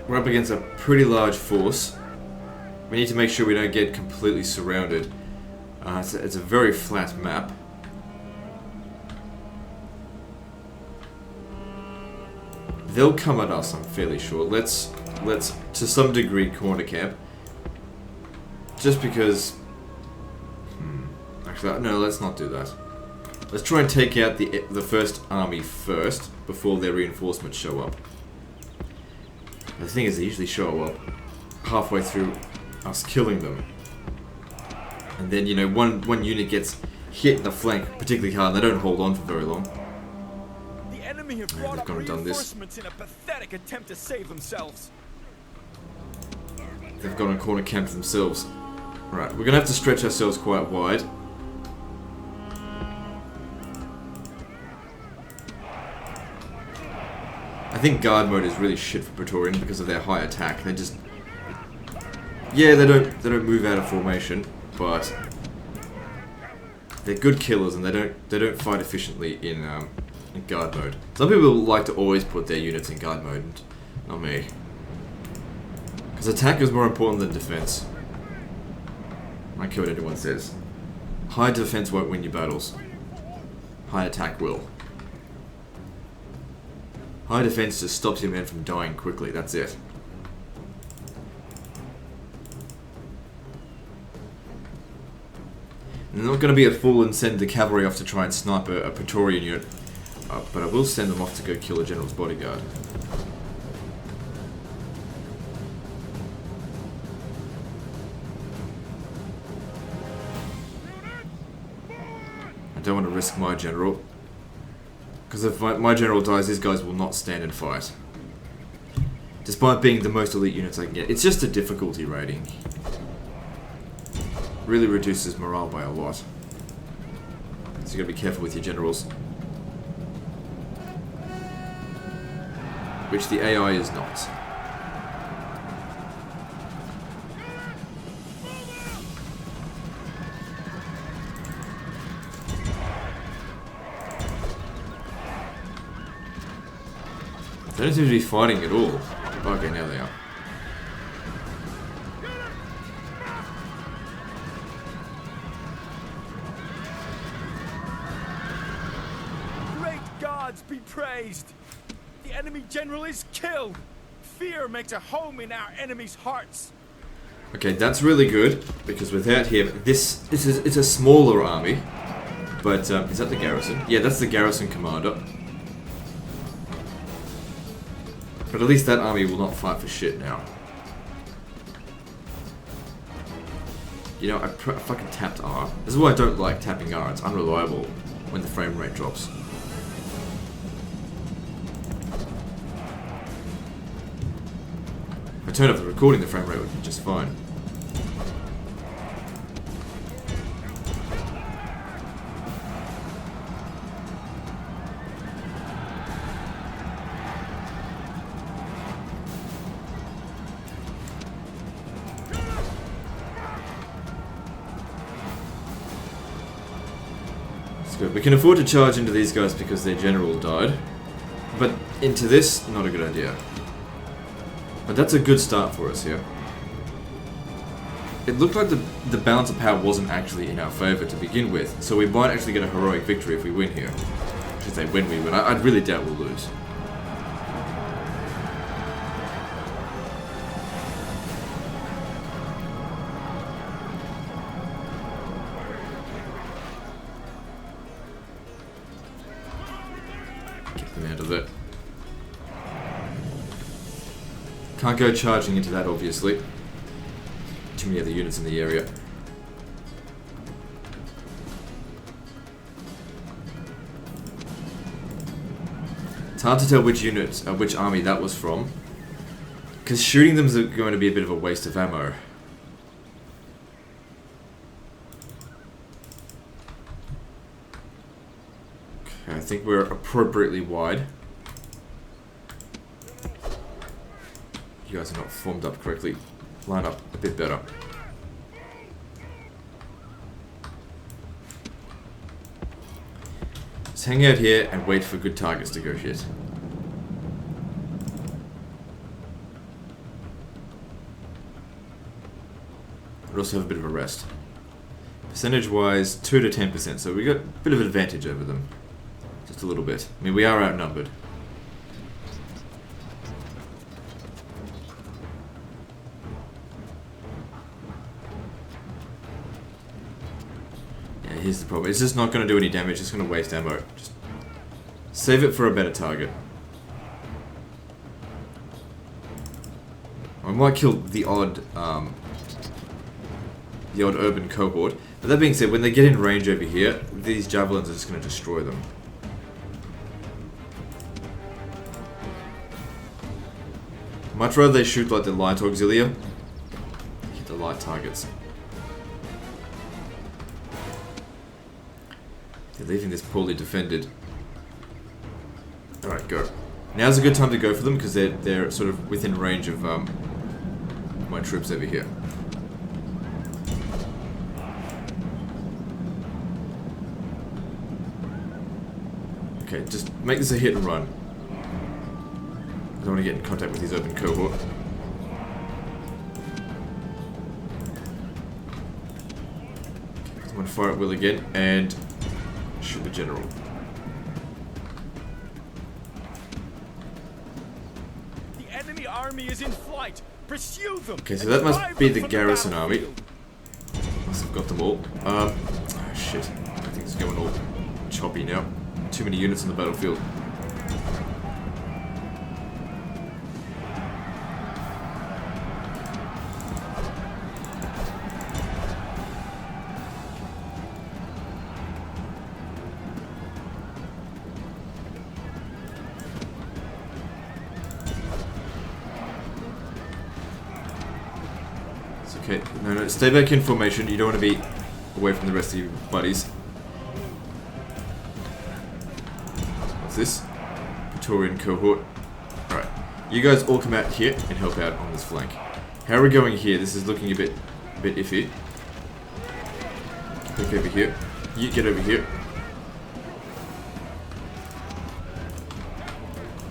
We're up against a pretty large force. We need to make sure we don't get completely surrounded. It's a very flat map. They'll come at us, I'm fairly sure. Let's to some degree corner camp. Just because... Actually, no, let's not do that. Let's try and take out the first army first, before their reinforcements show up. The thing is, they usually show up halfway through us killing them. And then, you know, one unit gets hit in the flank particularly hard, and they don't hold on for very long. The enemy have brought up gone and done this. reinforcements in a pathetic attempt to save themselves. They've gone and corner camped themselves. Right, we're gonna have to stretch ourselves quite wide. I think guard mode is really shit for Praetorian because of their high attack. They just... Yeah, they don't move out of formation, but they're good killers and they don't fight efficiently in guard mode. Some people like to always put their units in guard mode, not me. Because attack is more important than defense. I don't care what anyone says. High defense won't win you battles. High attack will. High defense just stops your men from dying quickly, that's it. And I'm not going to be a fool and send the cavalry off to try and snipe a Praetorian unit, but I will send them off to go kill a general's bodyguard. I don't want to risk my general. Because if my general dies, these guys will not stand and fight. Despite being the most elite units I can get. It's just a difficulty rating. Really reduces morale by a lot. So you gotta be careful with your generals. Which the AI is not. They don't seem to be fighting at all. Okay, now they are. Great gods be praised! The enemy general is killed! Fear makes a home in our enemies' hearts! Okay, that's really good, because without him, it's a smaller army. But, is that the garrison? Yeah, that's the garrison commander. But at least that army will not fight for shit now. You know, I fucking tapped R. This is why I don't like tapping R. It's unreliable when the frame rate drops. If I turn off the recording, the frame rate would be just fine. Good. We can afford to charge into these guys because their general died. But into this, not a good idea. But that's a good start for us here. It looked like the balance of power wasn't actually in our favour to begin with, so we might actually get a heroic victory if we win here. I should say when we win. I really doubt we'll lose. Out of it. Can't go charging into that, obviously. Too many other units in the area. It's hard to tell which unit, which army that was from, because shooting them is going to be a bit of a waste of ammo. I think we're appropriately wide. You guys are not formed up correctly. Line up a bit better. Just hang out here and wait for good targets to go hit. but also have a bit of a rest. Percentage-wise, 2 to 10%, so we got a bit of an advantage over them. Just a little bit. I mean, we are outnumbered. Yeah, here's the problem. It's just not going to do any damage, it's going to waste ammo. Just save it for a better target. I might kill the odd urban cohort. But that being said, when they get in range over here, these javelins are just going to destroy them. Much rather they shoot like the light auxilia. Hit the light targets. They're leaving this poorly defended. Alright, go. Now's a good time to go for them because they're sort of within range of my troops over here. Okay, just make this a hit and run. I don't want to get in contact with his open cohort. I'm going to fire at will again and shoot the general. The enemy army is in flight. Pursue them. Okay, so that must be the garrison army. Must have got them all. Oh shit. I think it's going all choppy now. Too many units on the battlefield. It's okay. No, stay back in formation. You don't want to be away from the rest of your buddies. This Praetorian cohort. Alright, you guys all come out here and help out on this flank. How are we going here? This is looking a bit iffy. Click over here. You get over here.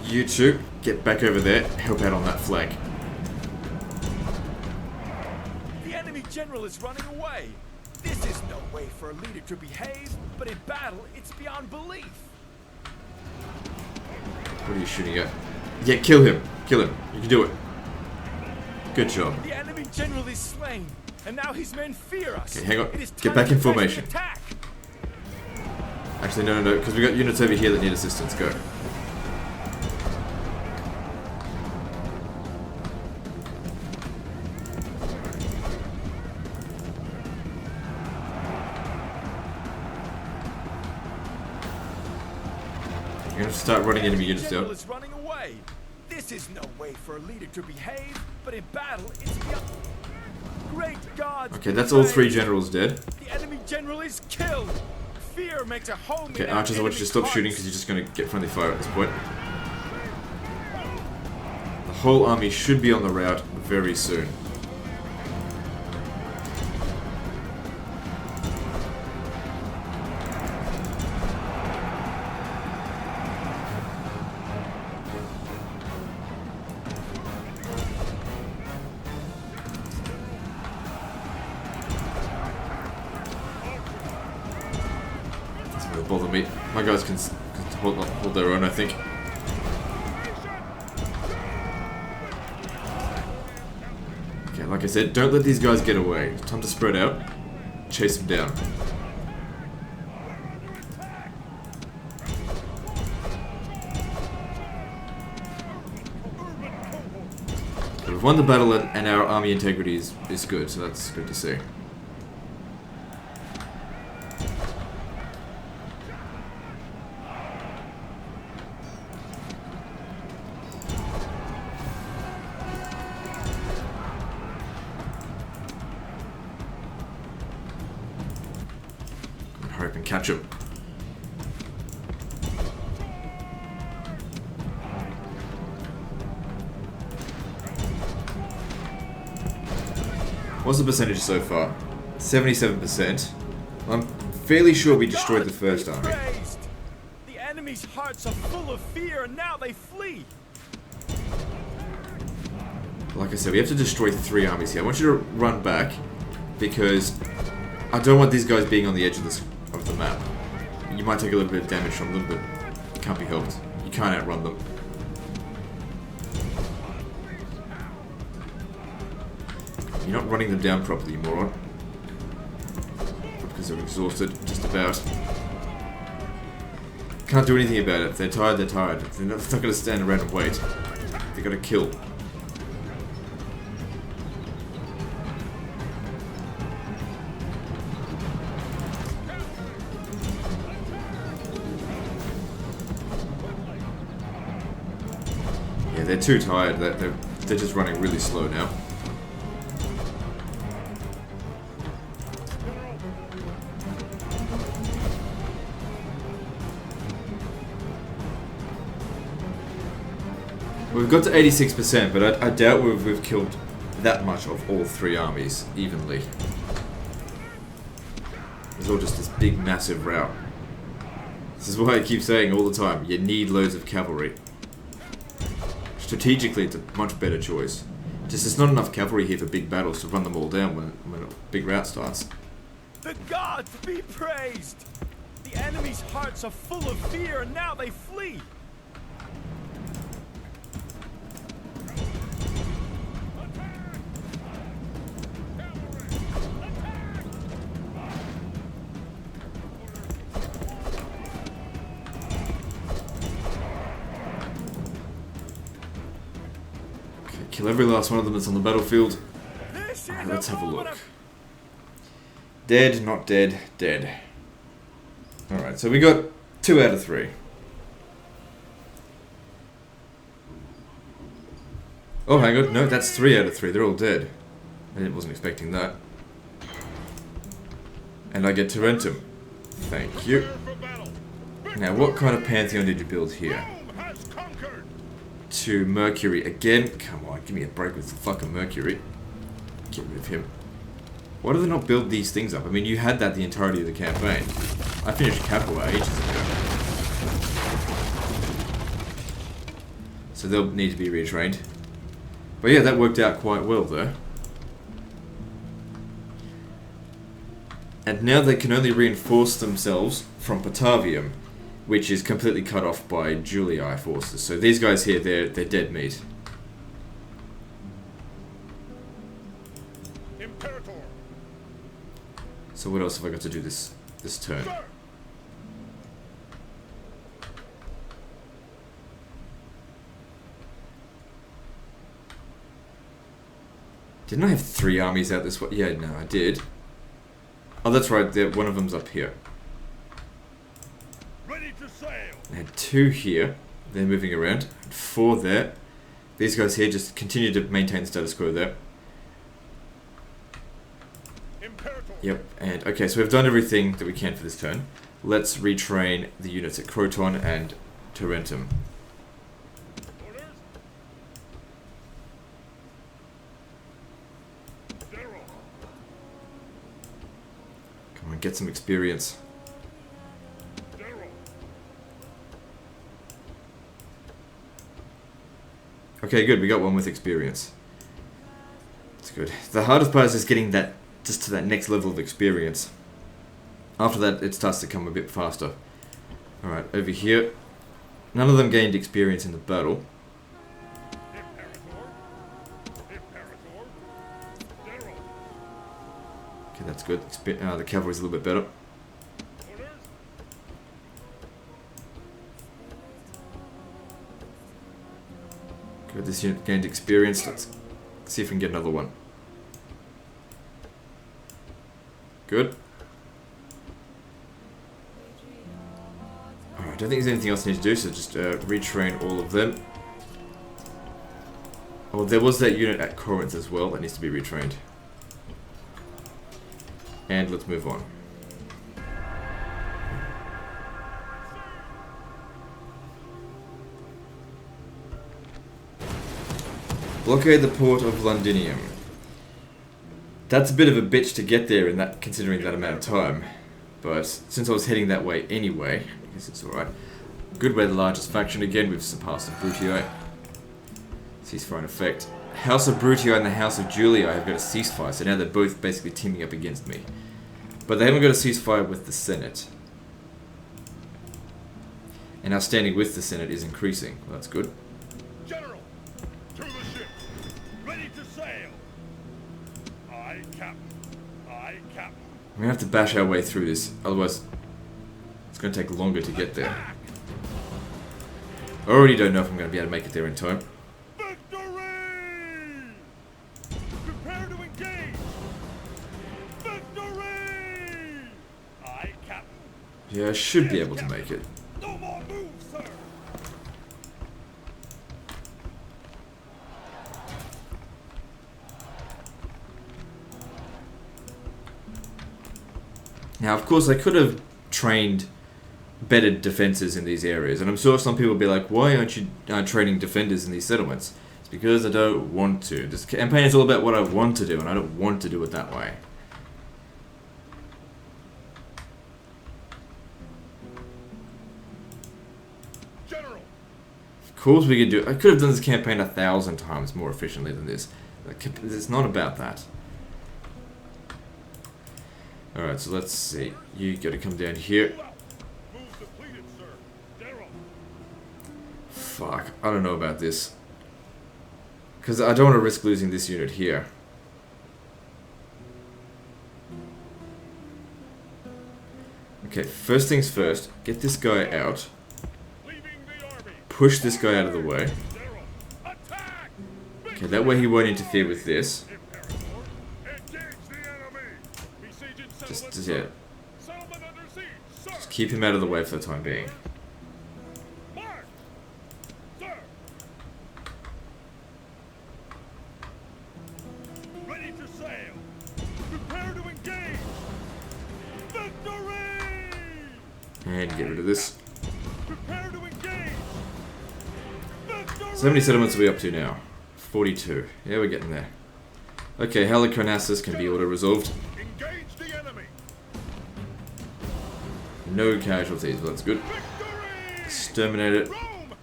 You two get back over there. Help out on that flank. The enemy general is running away. This is no way for a leader to behave, but in battle, it's beyond belief. What are you shooting at? Yeah, kill him. Kill him. You can do it. Good job. The enemy general is slain, and now his men fear us. Okay, hang on. It is Get time back in to press the formation. attack. Actually, no, because we got units over here that need assistance. Go. You're gonna have to start running enemy units General down. is running away. This is no way for a leader to behave, but in battle, it's beyond. Great gods. Okay, that's all three praised. generals dead. The enemy general is killed. Fear makes a home. Okay, in our archers, I want you to enemy's stop hearts. shooting because you're just gonna get friendly fire at this point. The whole army should be on the route very soon. Bother me. My guys can hold their own, I think. Okay, like I said, don't let these guys get away. It's time to spread out. Chase them down. But we've won the battle and our army integrity is good, so that's good to see. Hurry up and catch him. What's the percentage so far? 77%. I'm fairly sure we destroyed the first army. Praised. The enemy's hearts are full of fear, and now they flee. Like I said, we have to destroy 3 armies here. I want you to run back. because I don't want these guys being on the edge of the map. You might take a little bit of damage from them, but it can't be helped. You can't outrun them. You're not running them down properly, you moron. Because they're exhausted, just about. Can't do anything about it. If they're tired, they're tired. They're not going to stand around and wait. They've got to kill. Yeah, they're too tired. They're just running really slow now. We've got to 86%, but I doubt we've killed that much of all three armies evenly. It's all just this big, massive rout. This is why I keep saying all the time, you need loads of cavalry. Strategically, it's a much better choice. Just there's not enough cavalry here for big battles to run them all down when a big rout starts. The gods be praised! The enemy's hearts are full of fear, and now they flee! Kill every last one of them that's on the battlefield. Alright, let's have a look. Dead, not dead, dead. Alright, so we got 2 out of 3. Oh, hang on. No, that's 3 out of 3. They're all dead. I wasn't expecting that. And I get Tarentum. Thank you. Now, what kind of pantheon did you build here? To Mercury again. Come on, give me a break with the fucking Mercury. Get rid of him. Why do they not build these things up? I mean, you had that the entirety of the campaign. I finished Capua ages ago. So they'll need to be retrained. But yeah, that worked out quite well though. And now they can only reinforce themselves from Patavium, which is completely cut off by Julii forces. So these guys here, they're dead meat. Imperator. So what else have I got to do this turn? Didn't I have 3 armies out this way? Yeah, no, I did. Oh, that's right. One of them's up here. I had 2 here. They're moving around. 4 there. These guys here just continue to maintain the status quo there. Yep. And okay, so we've done everything that we can for this turn. Let's retrain the units at Croton and Tarentum. Come on, get some experience. Okay, good. We got one with experience. That's good. The hardest part is just getting that just to that next level of experience. After that, it starts to come a bit faster. Alright, over here. None of them gained experience in the battle. Okay, that's good. The cavalry's a little bit better. Good, this unit gained experience. Let's see if we can get another one. Good. Alright, I don't think there's anything else I need to do, so just retrain all of them. Oh, there was that unit at Corinth as well that needs to be retrained. And let's move on. Blockade the port of Londinium. That's a bit of a bitch to get there in that, considering that amount of time. But since I was heading that way anyway, I guess it's alright. Good, we're the largest faction again. We've surpassed the Brutii. Ceasefire in effect. House of Brutio and the House of Julia have got a ceasefire, so now they're both basically teaming up against me. But they haven't got a ceasefire with the Senate. And our standing with the Senate is increasing. Well, that's good. General, to the ship. Ready to sail. Aye, Captain. Aye, Captain. We're gonna have to bash our way through this, otherwise it's gonna take longer to get there. I already don't know if I'm gonna be able to make it there in time. Victory! Prepare to engage. Victory! Aye, Captain. Yeah, I should be able to make it. No more moves, sir. Now, of course, I could have trained better defenses in these areas, and I'm sure some people will be like, why aren't you training defenders in these settlements? It's because I don't want to. This campaign is all about what I want to do, and I don't want to do it that way. General. Of course we could do. I could have done this campaign 1,000 times more efficiently than this. It's not about that. Alright, so let's see. You gotta come down here. Move depleted, sir. General. Fuck, I don't know about this. Because I don't want to risk losing this unit here. Okay, first things first. Get this guy out. Leaving the army. Push this guy out of the way. General. Attack! Okay, that way he won't interfere with this. Engage the enemy. Besieging settlement, Just sir. yeah, Settlement under siege, sir. just keep him out of the way for the time being. March! Sir! Ready to sail! Prepare to engage! Victory! And get rid of this. Prepare to engage! Victory! So how many settlements are we up to now? 42. Yeah, we're getting there. Okay, Halicarnassus can be auto-resolved. Engage the enemy! No casualties, well, that's good. Victory! Exterminate it. Rome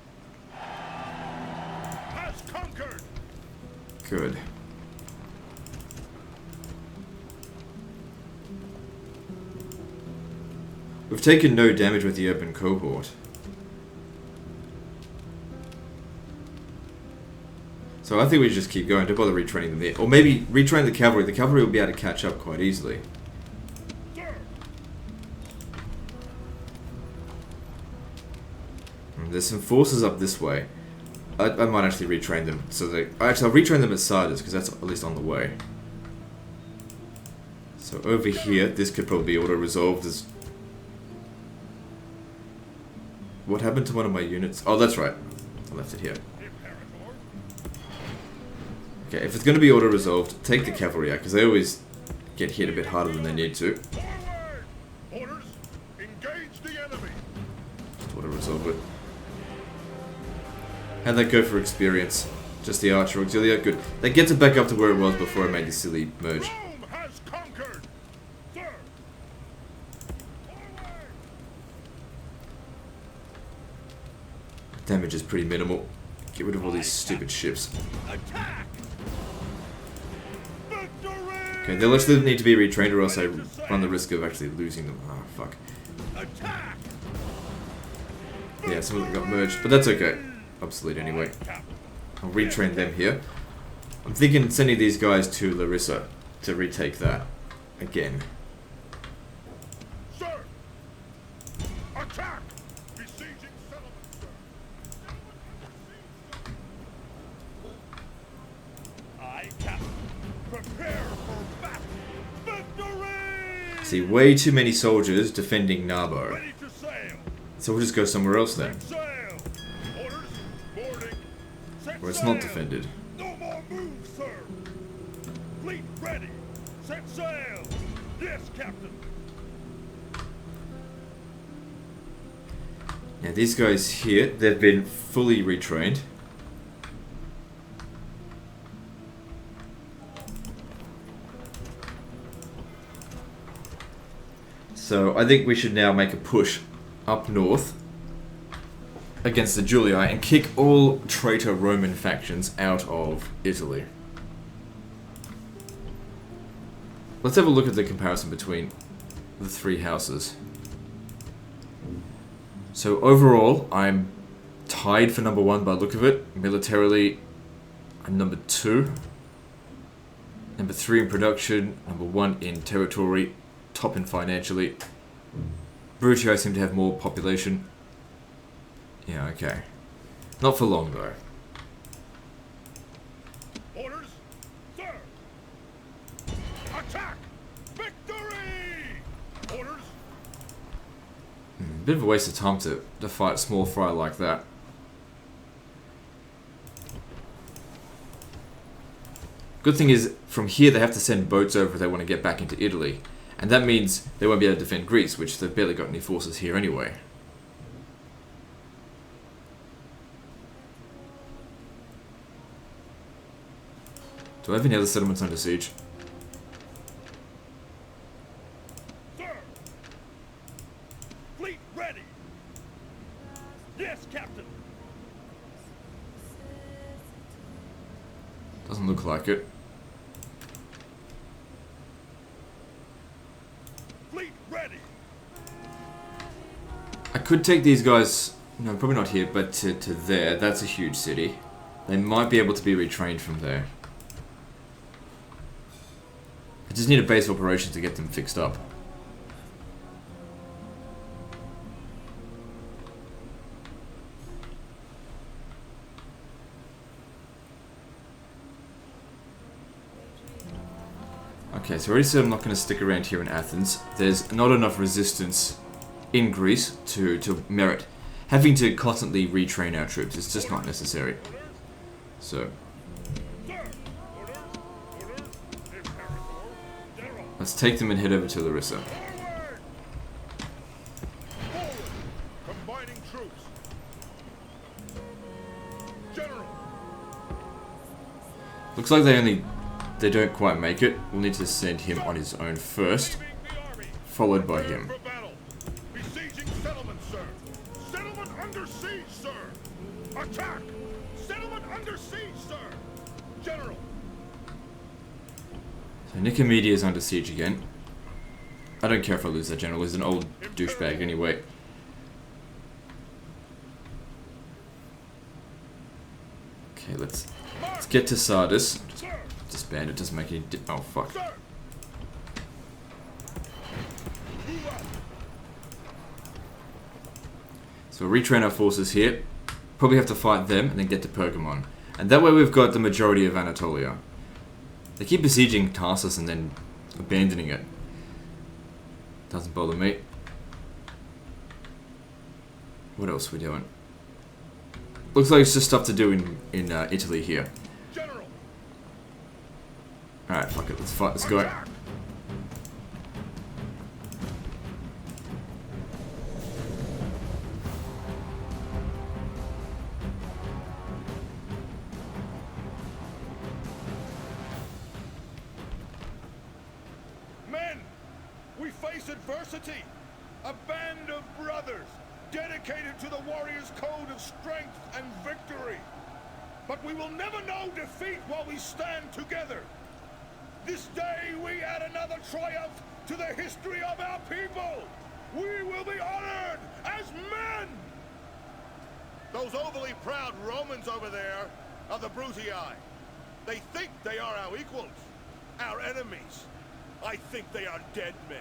has conquered! Good. We've taken no damage with the urban cohort. So I think we should just keep going. Don't bother retraining them there. Or maybe retrain the cavalry. The cavalry will be able to catch up quite easily. Sir! There's some forces up this way. I might actually retrain them. So they actually I'll retrain them at Sardis because that's at least on the way. So over here, this could probably be auto-resolved as... What happened to one of my units? Oh, that's right. I left it here. Imperator! Okay, if it's going to be auto-resolved, take the cavalry out, because they always get hit a bit harder than they need to. Forward! Orders! Engage the enemy! Auto-resolve it. How'd that go for experience? Just the Archer Auxilia? Good. That gets it back up to where it was before I made the silly merge. Rome has conquered! Sir! Forward! Damage is pretty minimal. Get rid of all these stupid ships. Attack! Victory! Okay, they'll actually need to be retrained or else I run the risk of actually losing them. Oh, fuck. Attack! Yeah, some of them got merged, but that's okay. Obsolete anyway. I'll retrain them here. I'm thinking sending these guys to Larissa to retake that again. Sir! Attack! Besieging settlement, sir! Aye, Captain. Prepare for battle! Victory! See, way too many soldiers defending Narbo. Ready to sail! So we'll just go somewhere else then, Sail! Orders! Boarding! Set where it's sail! not defended. No more moves, sir! Fleet ready! Set sail! Yes, Captain! Now these guys here, they've been fully retrained. So I think we should now make a push up north against the Julii and kick all traitor Roman factions out of Italy. Let's have a look at the comparison between the three houses. So overall, I'm tied for number 1 by the look of it. Militarily, I'm number 2. Number 3 in production, number 1 in territory, top in financially. Bruttii seem to have more population. Yeah, okay. Not for long though. Orders, sir. Attack! Victory! Orders. Bit of a waste of time to fight a small fry like that. Good thing is, from here they have to send boats over if they want to get back into Italy. And that means they won't be able to defend Greece, which they've barely got any forces here anyway. Do I have any other settlements under siege? Sir! Fleet ready! Yes, Captain! Doesn't look like it. Fleet ready! I could take these guys, no, probably not here, but to there. That's a huge city. They might be able to be retrained from there. I just need a base of operations to get them fixed up. Okay, so I already said I'm not going to stick around here in Athens. There's not enough resistance in Greece to merit having to constantly retrain our troops. It's just not necessary. So, let's take them and head over to Larissa. Combining troops. General. Looks like they don't quite make it. We'll need to send him on his own first, followed by him. For battle. Besieging settlement, sir. Settlement under siege, sir. Attack. Settlement under siege, sir. General. So Nicomedia is under siege again. I don't care if I lose that general. He's an old douchebag anyway. Okay, let's get to Sardis. Just disband it. Doesn't make any. Oh fuck. Sir. Move up. So we'll retrain our forces here. Probably have to fight them and then get to Pergamon. And that way we've got the majority of Anatolia. They keep besieging Tarsus and then abandoning it. Doesn't bother me. What else are we doing? Looks like it's just stuff to do in Italy here. General. Alright, fuck it. Let's fight this guy. Attack. Men, we face adversity. A band of brothers, dedicated to the warrior's code of strength and victory. But we will never know defeat while we stand together. This day we add another triumph to the history of our people. We will be honored as men. Those overly proud Romans over there are the Bruttii. They think they are our equals, our enemies. I think they are dead men.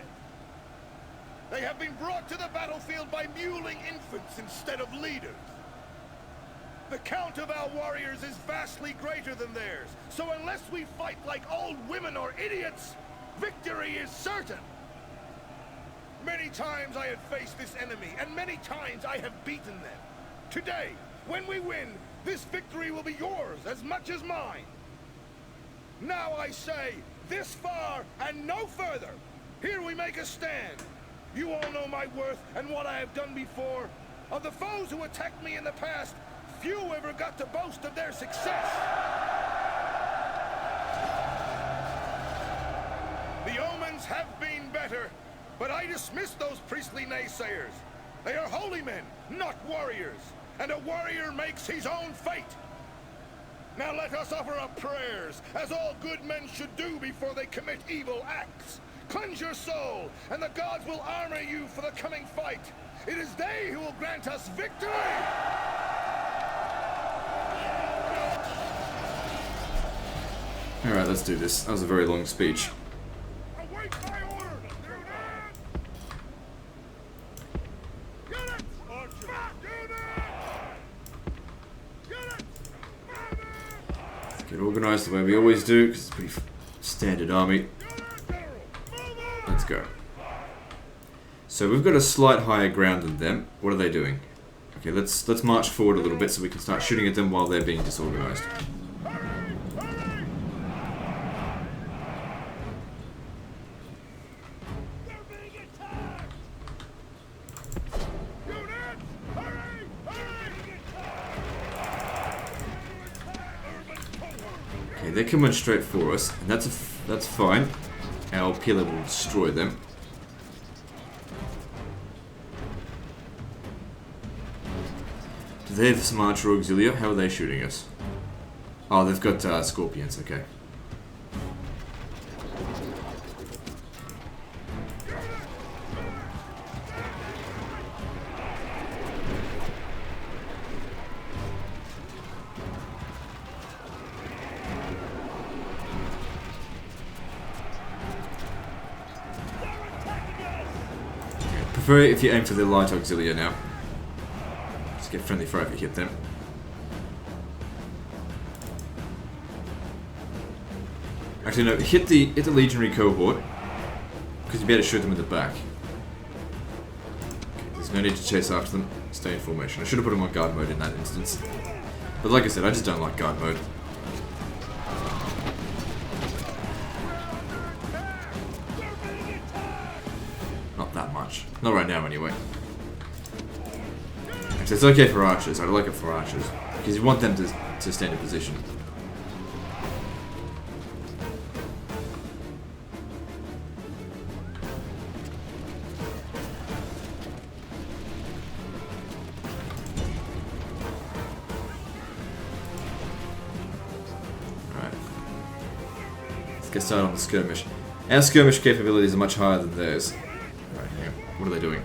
They have been brought to the battlefield by muling infants instead of leaders. The count of our warriors is vastly greater than theirs, so unless we fight like old women or idiots, victory is certain. Many times I have faced this enemy, and many times I have beaten them. Today, when we win, this victory will be yours as much as mine. Now I say, this far and no further. Here we make a stand. You all know my worth and what I have done before. Of the foes who attacked me in the past, few ever got to boast of their success. The omens have been better, but I dismiss those priestly naysayers. They are holy men, not warriors. and a warrior makes his own fate. Now let us offer up prayers, as all good men should do before they commit evil acts. Cleanse your soul, and the gods will armor you for the coming fight. It is they who will grant us victory! Alright, let's do this. That was a very long speech. Await my order! Units! Units! Let's get organised the way we always do, because it's a pretty standard army. Let's go. So we've got a slight higher ground than them. What are they doing? Okay, let's march forward a little bit so we can start shooting at them while they're being disorganised. Okay, they're coming straight for us, and that's fine. Our pillar will destroy them. Do they have some archer auxilia? How are they shooting us? Oh, they've got scorpions, okay. Prefer if you aim for the light auxilia now. Just get friendly fire if you hit them. Actually no, hit the legionary cohort, because you better shoot them in the back. Okay, there's no need to chase after them. Stay in formation. I should have put them on guard mode in that instance. But like I said, I just don't like guard mode. Not right now, anyway. Actually, it's okay for archers. I like it for archers. Because you want them to stand in position. Alright. Let's get started on the skirmish. Our skirmish capabilities are much higher than theirs. What are they doing?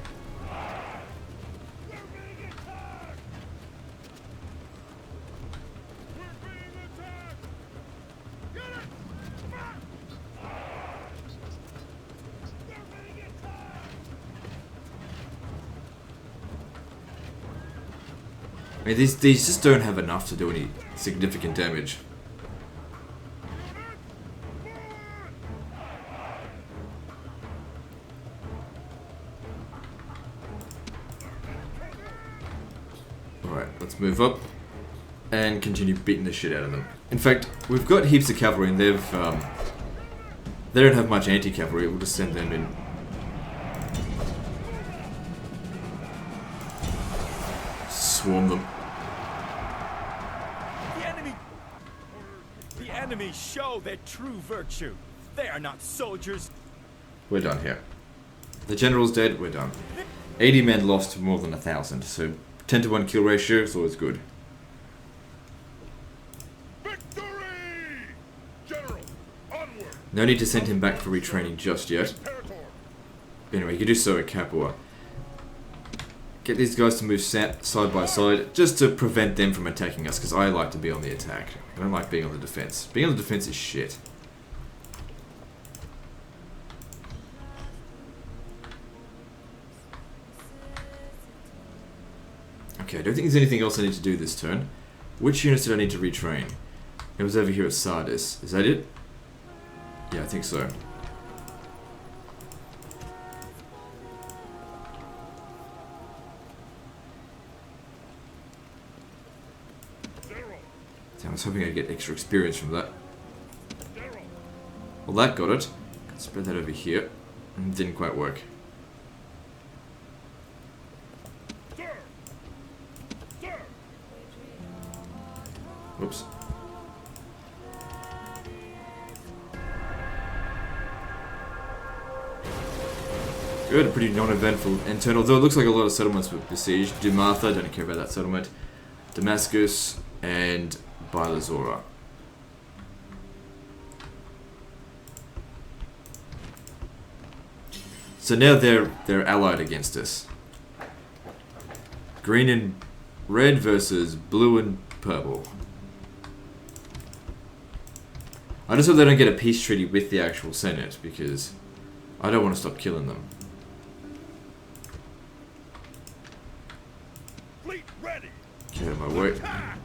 I mean, these just don't have enough to do any significant damage. Let's move up and continue beating the shit out of them. In fact, we've got heaps of cavalry and they don't have much anti-cavalry. We'll just send them in. Swarm them. The enemy show their true virtue. They are not soldiers. We're done here. The general's dead, we're done. 80 men lost to more than 1,000, so 10-to-1 kill ratio is always good. Victory! General, onward! No need to send him back for retraining just yet. Anyway, you can do so at Capua. Get these guys to move side by side, just to prevent them from attacking us, because I like to be on the attack. I don't like being on the defense. Being on the defense is shit. Okay, I don't think there's anything else I need to do this turn. Which units did I need to retrain? It was over here at Sardis. Is that it? Yeah, I think so. Damn, I was hoping I'd get extra experience from that. Well, that got it. Could spread that over here. It didn't quite work. Whoops. Good, a pretty non-eventful intern, although it looks like a lot of settlements were besieged. Dumatha, don't care about that settlement. Damascus, and Bilazora. So now they're allied against us. Green and red versus blue and purple. I just hope they don't get a peace treaty with the actual Senate, because I don't want to stop killing them. Fleet ready. Get out of my way. Attack.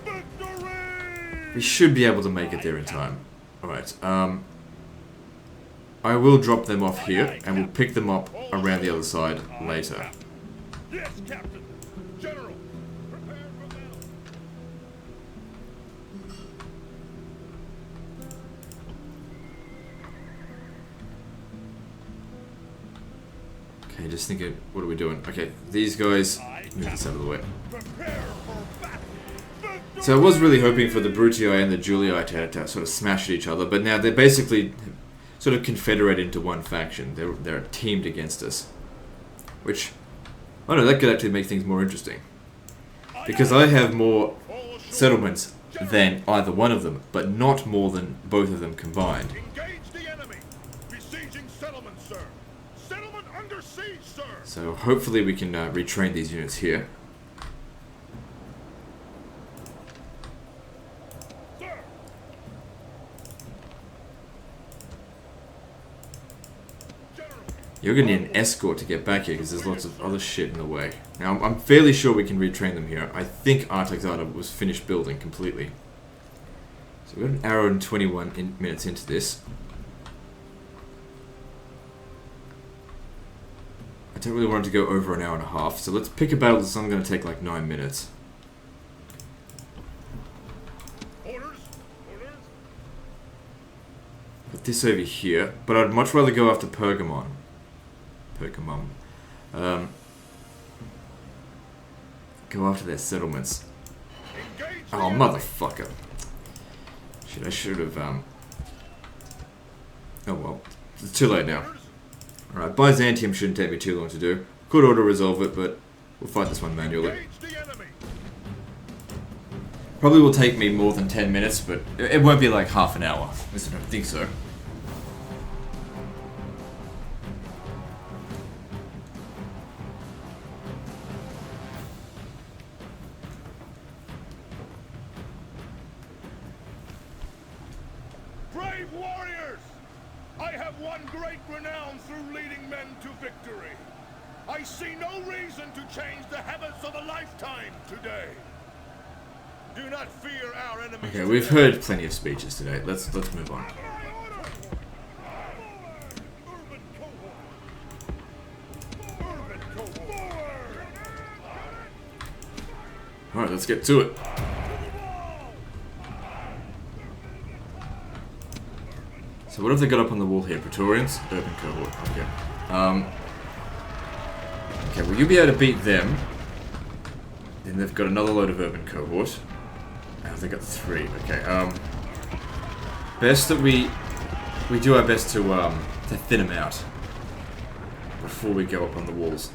Victory! We should be able to make it there in time. Alright, I will drop them off here, and we'll pick them up around the other side later. Yes, Captain. General, prepare for battle. Okay, just thinking, what are we doing? Okay, these guys, move this out of the way. Prepare for battle. Victory! So I was really hoping for the Brutii and the Julii to sort of smash at each other, but now they're basically sort of confederated into one faction. They're teamed against us. Which, I don't know, that could actually make things more interesting. Because I have more settlements than either one of them, but not more than both of them combined. Engage the enemy. Besieging settlement, sir. Settlement under siege, sir. So hopefully we can retrain these units here. Sir. General. You're gonna need an escort to get back here because there's lots of other shit in the way. Now, I'm fairly sure we can retrain them here. I think Artaxata was finished building completely. So we've got an hour and 21 minutes into this. I don't really want it to go over an hour and a half, so let's pick a battle that's only going to take like 9 minutes. Orders. Orders. Put this over here, but I'd much rather go after Pergamon. Go after their settlements. Engage the Oh, enemy. motherfucker. Shit, I should have, oh well. It's too late now. Orders. Alright, Byzantium shouldn't take me too long to do. Could auto-resolve it, but we'll fight this one manually. Engage the enemy. Probably will take me more than 10 minutes, but it won't be like half an hour. At least I don't think so. Brave warriors! I have won great renown through leading men to victory. I see no reason to change the habits of a lifetime today. Do not fear our enemies. Okay, we've heard plenty of speeches today. Let's move on. Urban cohort. Urban cohort. Alright, let's get to it. So what have they got up on the wall here? Praetorians? Urban cohort. Okay. Okay, well you'll be able to beat them. Then they've got another load of urban cohort. Now they got 3. Okay. Best that we do our best to thin them out before we go up on the walls.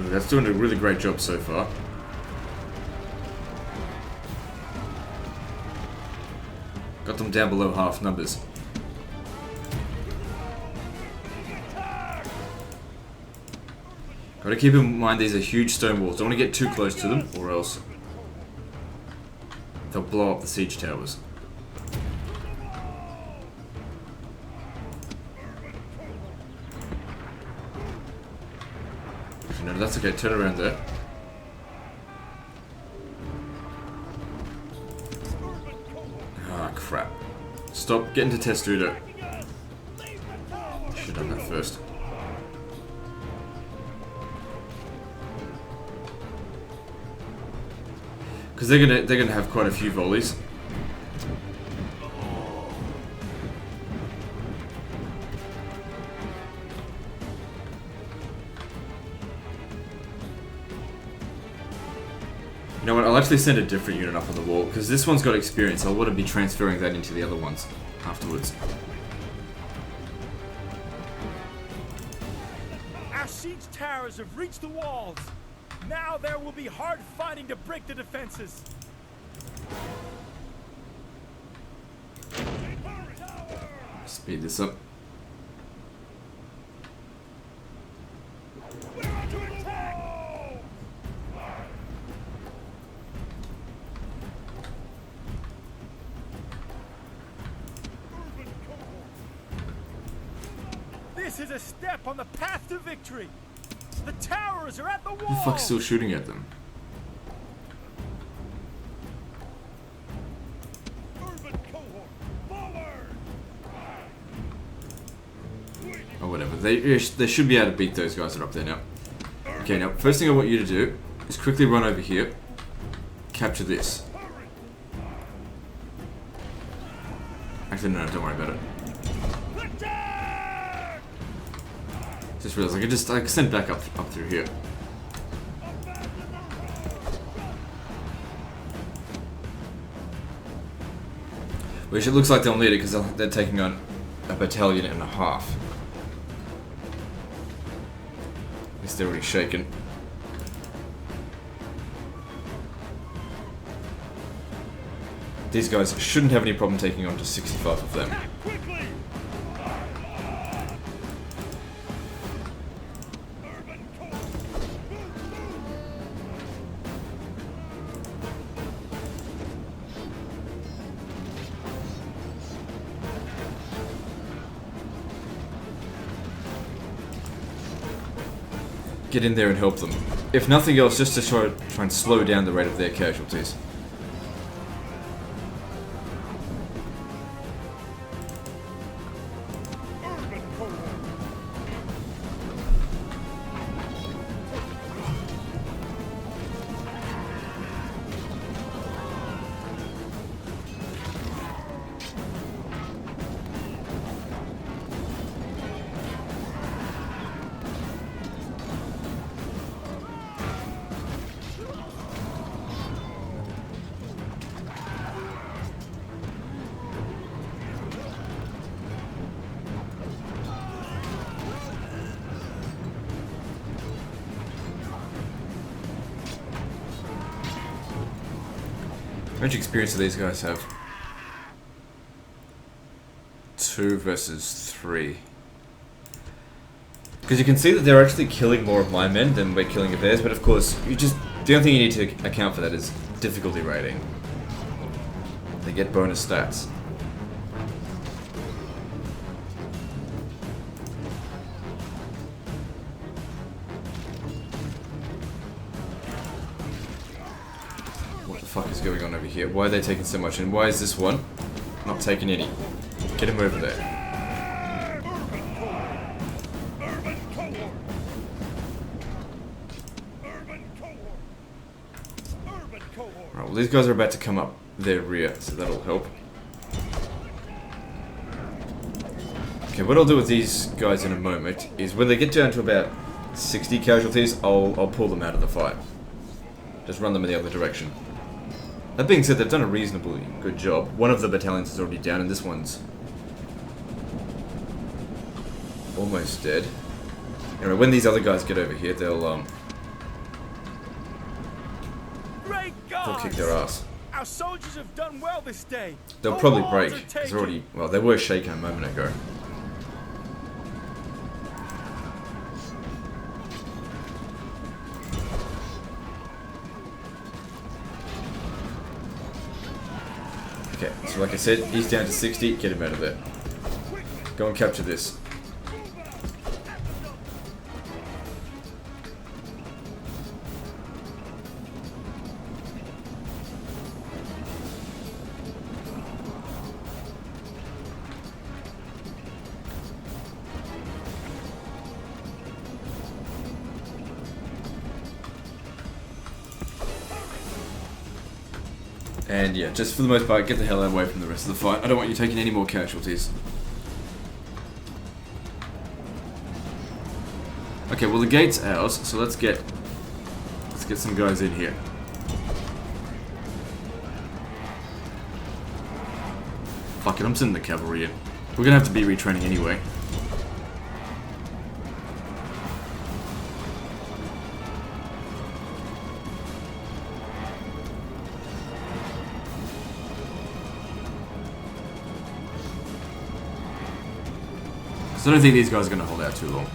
That's doing a really great job so far. Got them down below half numbers. Gotta keep in mind these are huge stone walls. Don't want to get too close to them or else they'll blow up the siege towers. No, that's okay. Turn around there. Ah, crap. Stop. Get into Testudo. Should have done that first. Because they're gonna have quite a few volleys. You know what, I'll actually send a different unit up on the wall, because this one's got experience, so I want to be transferring that into the other ones afterwards. Our siege towers have reached the walls. Now there will be hard fighting to break the defenses. Speed this up. We're under attack! This is a step on the path to victory. The towers are at the Who the wall. fuck's still shooting at them? Urban cohort, forward! Or whatever. They should be able to beat those guys that are up there now. Okay, now, first thing I want you to do is quickly run over here. Capture this. Actually, no, don't worry about it. Attack! Just realized I can send back up through here. Which it looks like they'll need it because they're taking on a battalion and a half. At least they're already shaken. These guys shouldn't have any problem taking on to 65 of them. Attack quickly! Urban cohort, Get in there and help them. If nothing else, just to try and slow down the rate of their casualties. urban cohort. How much experience do these guys have? 2 versus 3. Because you can see that they're actually killing more of my men than we're killing of theirs, but of course, the only thing you need to account for that is difficulty rating. They get bonus stats. What the fuck is going on over here? Why are they taking so much? And why is this one not taking any? Get him over there. Urban cohort. Urban cohort. Urban cohort. Right, well, these guys are about to come up their rear, so that'll help. Okay, what I'll do with these guys in a moment is when they get down to about 60 casualties, I'll pull them out of the fight. Just run them in the other direction. That being said, they've done a reasonably good job. One of the battalions is already down, and this one's almost dead. Anyway, when these other guys get over here, they'll Great God! kick their ass. Our soldiers have done well this day. They'll The probably walls break. are 'Cause taken. they're already, well, they were shaken a moment ago. Okay, so like I said, he's down to 60. Get him out of there. Go and capture this. And yeah, just for the most part, get the hell away from the rest of the fight. I don't want you taking any more casualties. Okay, well the gate's ours, so let's get some guys in here. fuck it, I'm sending the cavalry in. We're gonna have to be retraining anyway. So I don't think these guys are gonna hold out too long.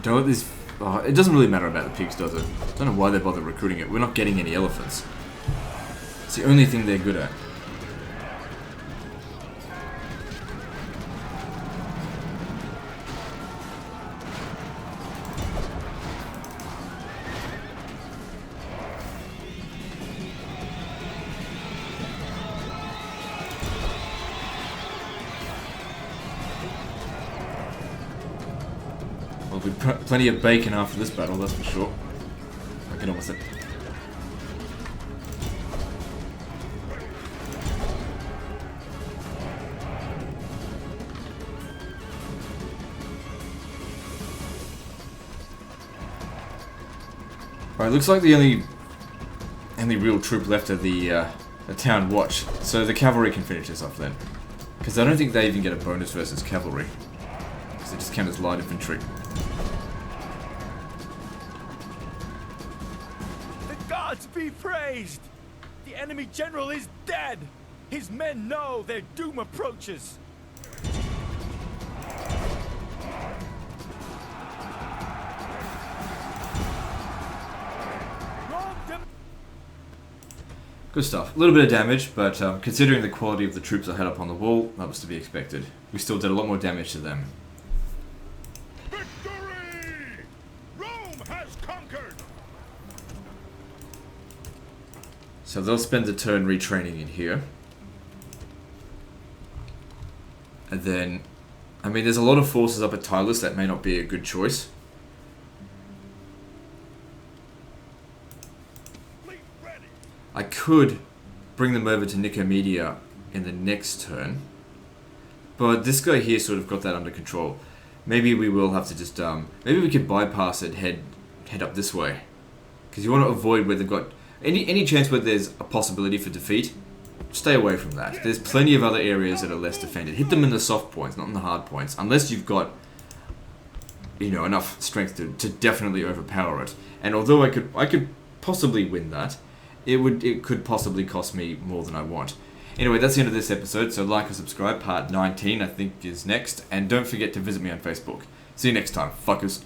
Don't this. Oh, it doesn't really matter about the pigs, does it? I don't know why they bother recruiting it. We're not getting any elephants. It's the only thing they're good at. Well, we've plenty of bacon after this battle, that's for sure. I can almost say. Alright, looks like the only real troop left are the town watch. So the cavalry can finish this off then. Because I don't think they even get a bonus versus cavalry. Because they just count as light infantry. Gods be praised! The enemy general is dead! His men know their doom approaches! Good stuff. A little bit of damage, but considering the quality of the troops I had up on the wall, that was to be expected. We still did a lot more damage to them. Victory! Rome has conquered! So they'll spend a turn retraining in here. And then, I mean, there's a lot of forces up at Tylus that may not be a good choice. I could bring them over to Nicomedia in the next turn. But this guy here sort of got that under control. Maybe we will have to just, maybe we could bypass it, head up this way. Because you want to avoid where they've got any chance where there's a possibility for defeat. Stay away from that. There's plenty of other areas that are less defended. Hit them in the soft points, not in the hard points. Unless you've got, you know, enough strength to definitely overpower it. And although I could possibly win that, it could possibly cost me more than I want. Anyway, that's the end of this episode, so like and subscribe. Part 19, I think, is next. And don't forget to visit me on Facebook. See you next time, fuckers.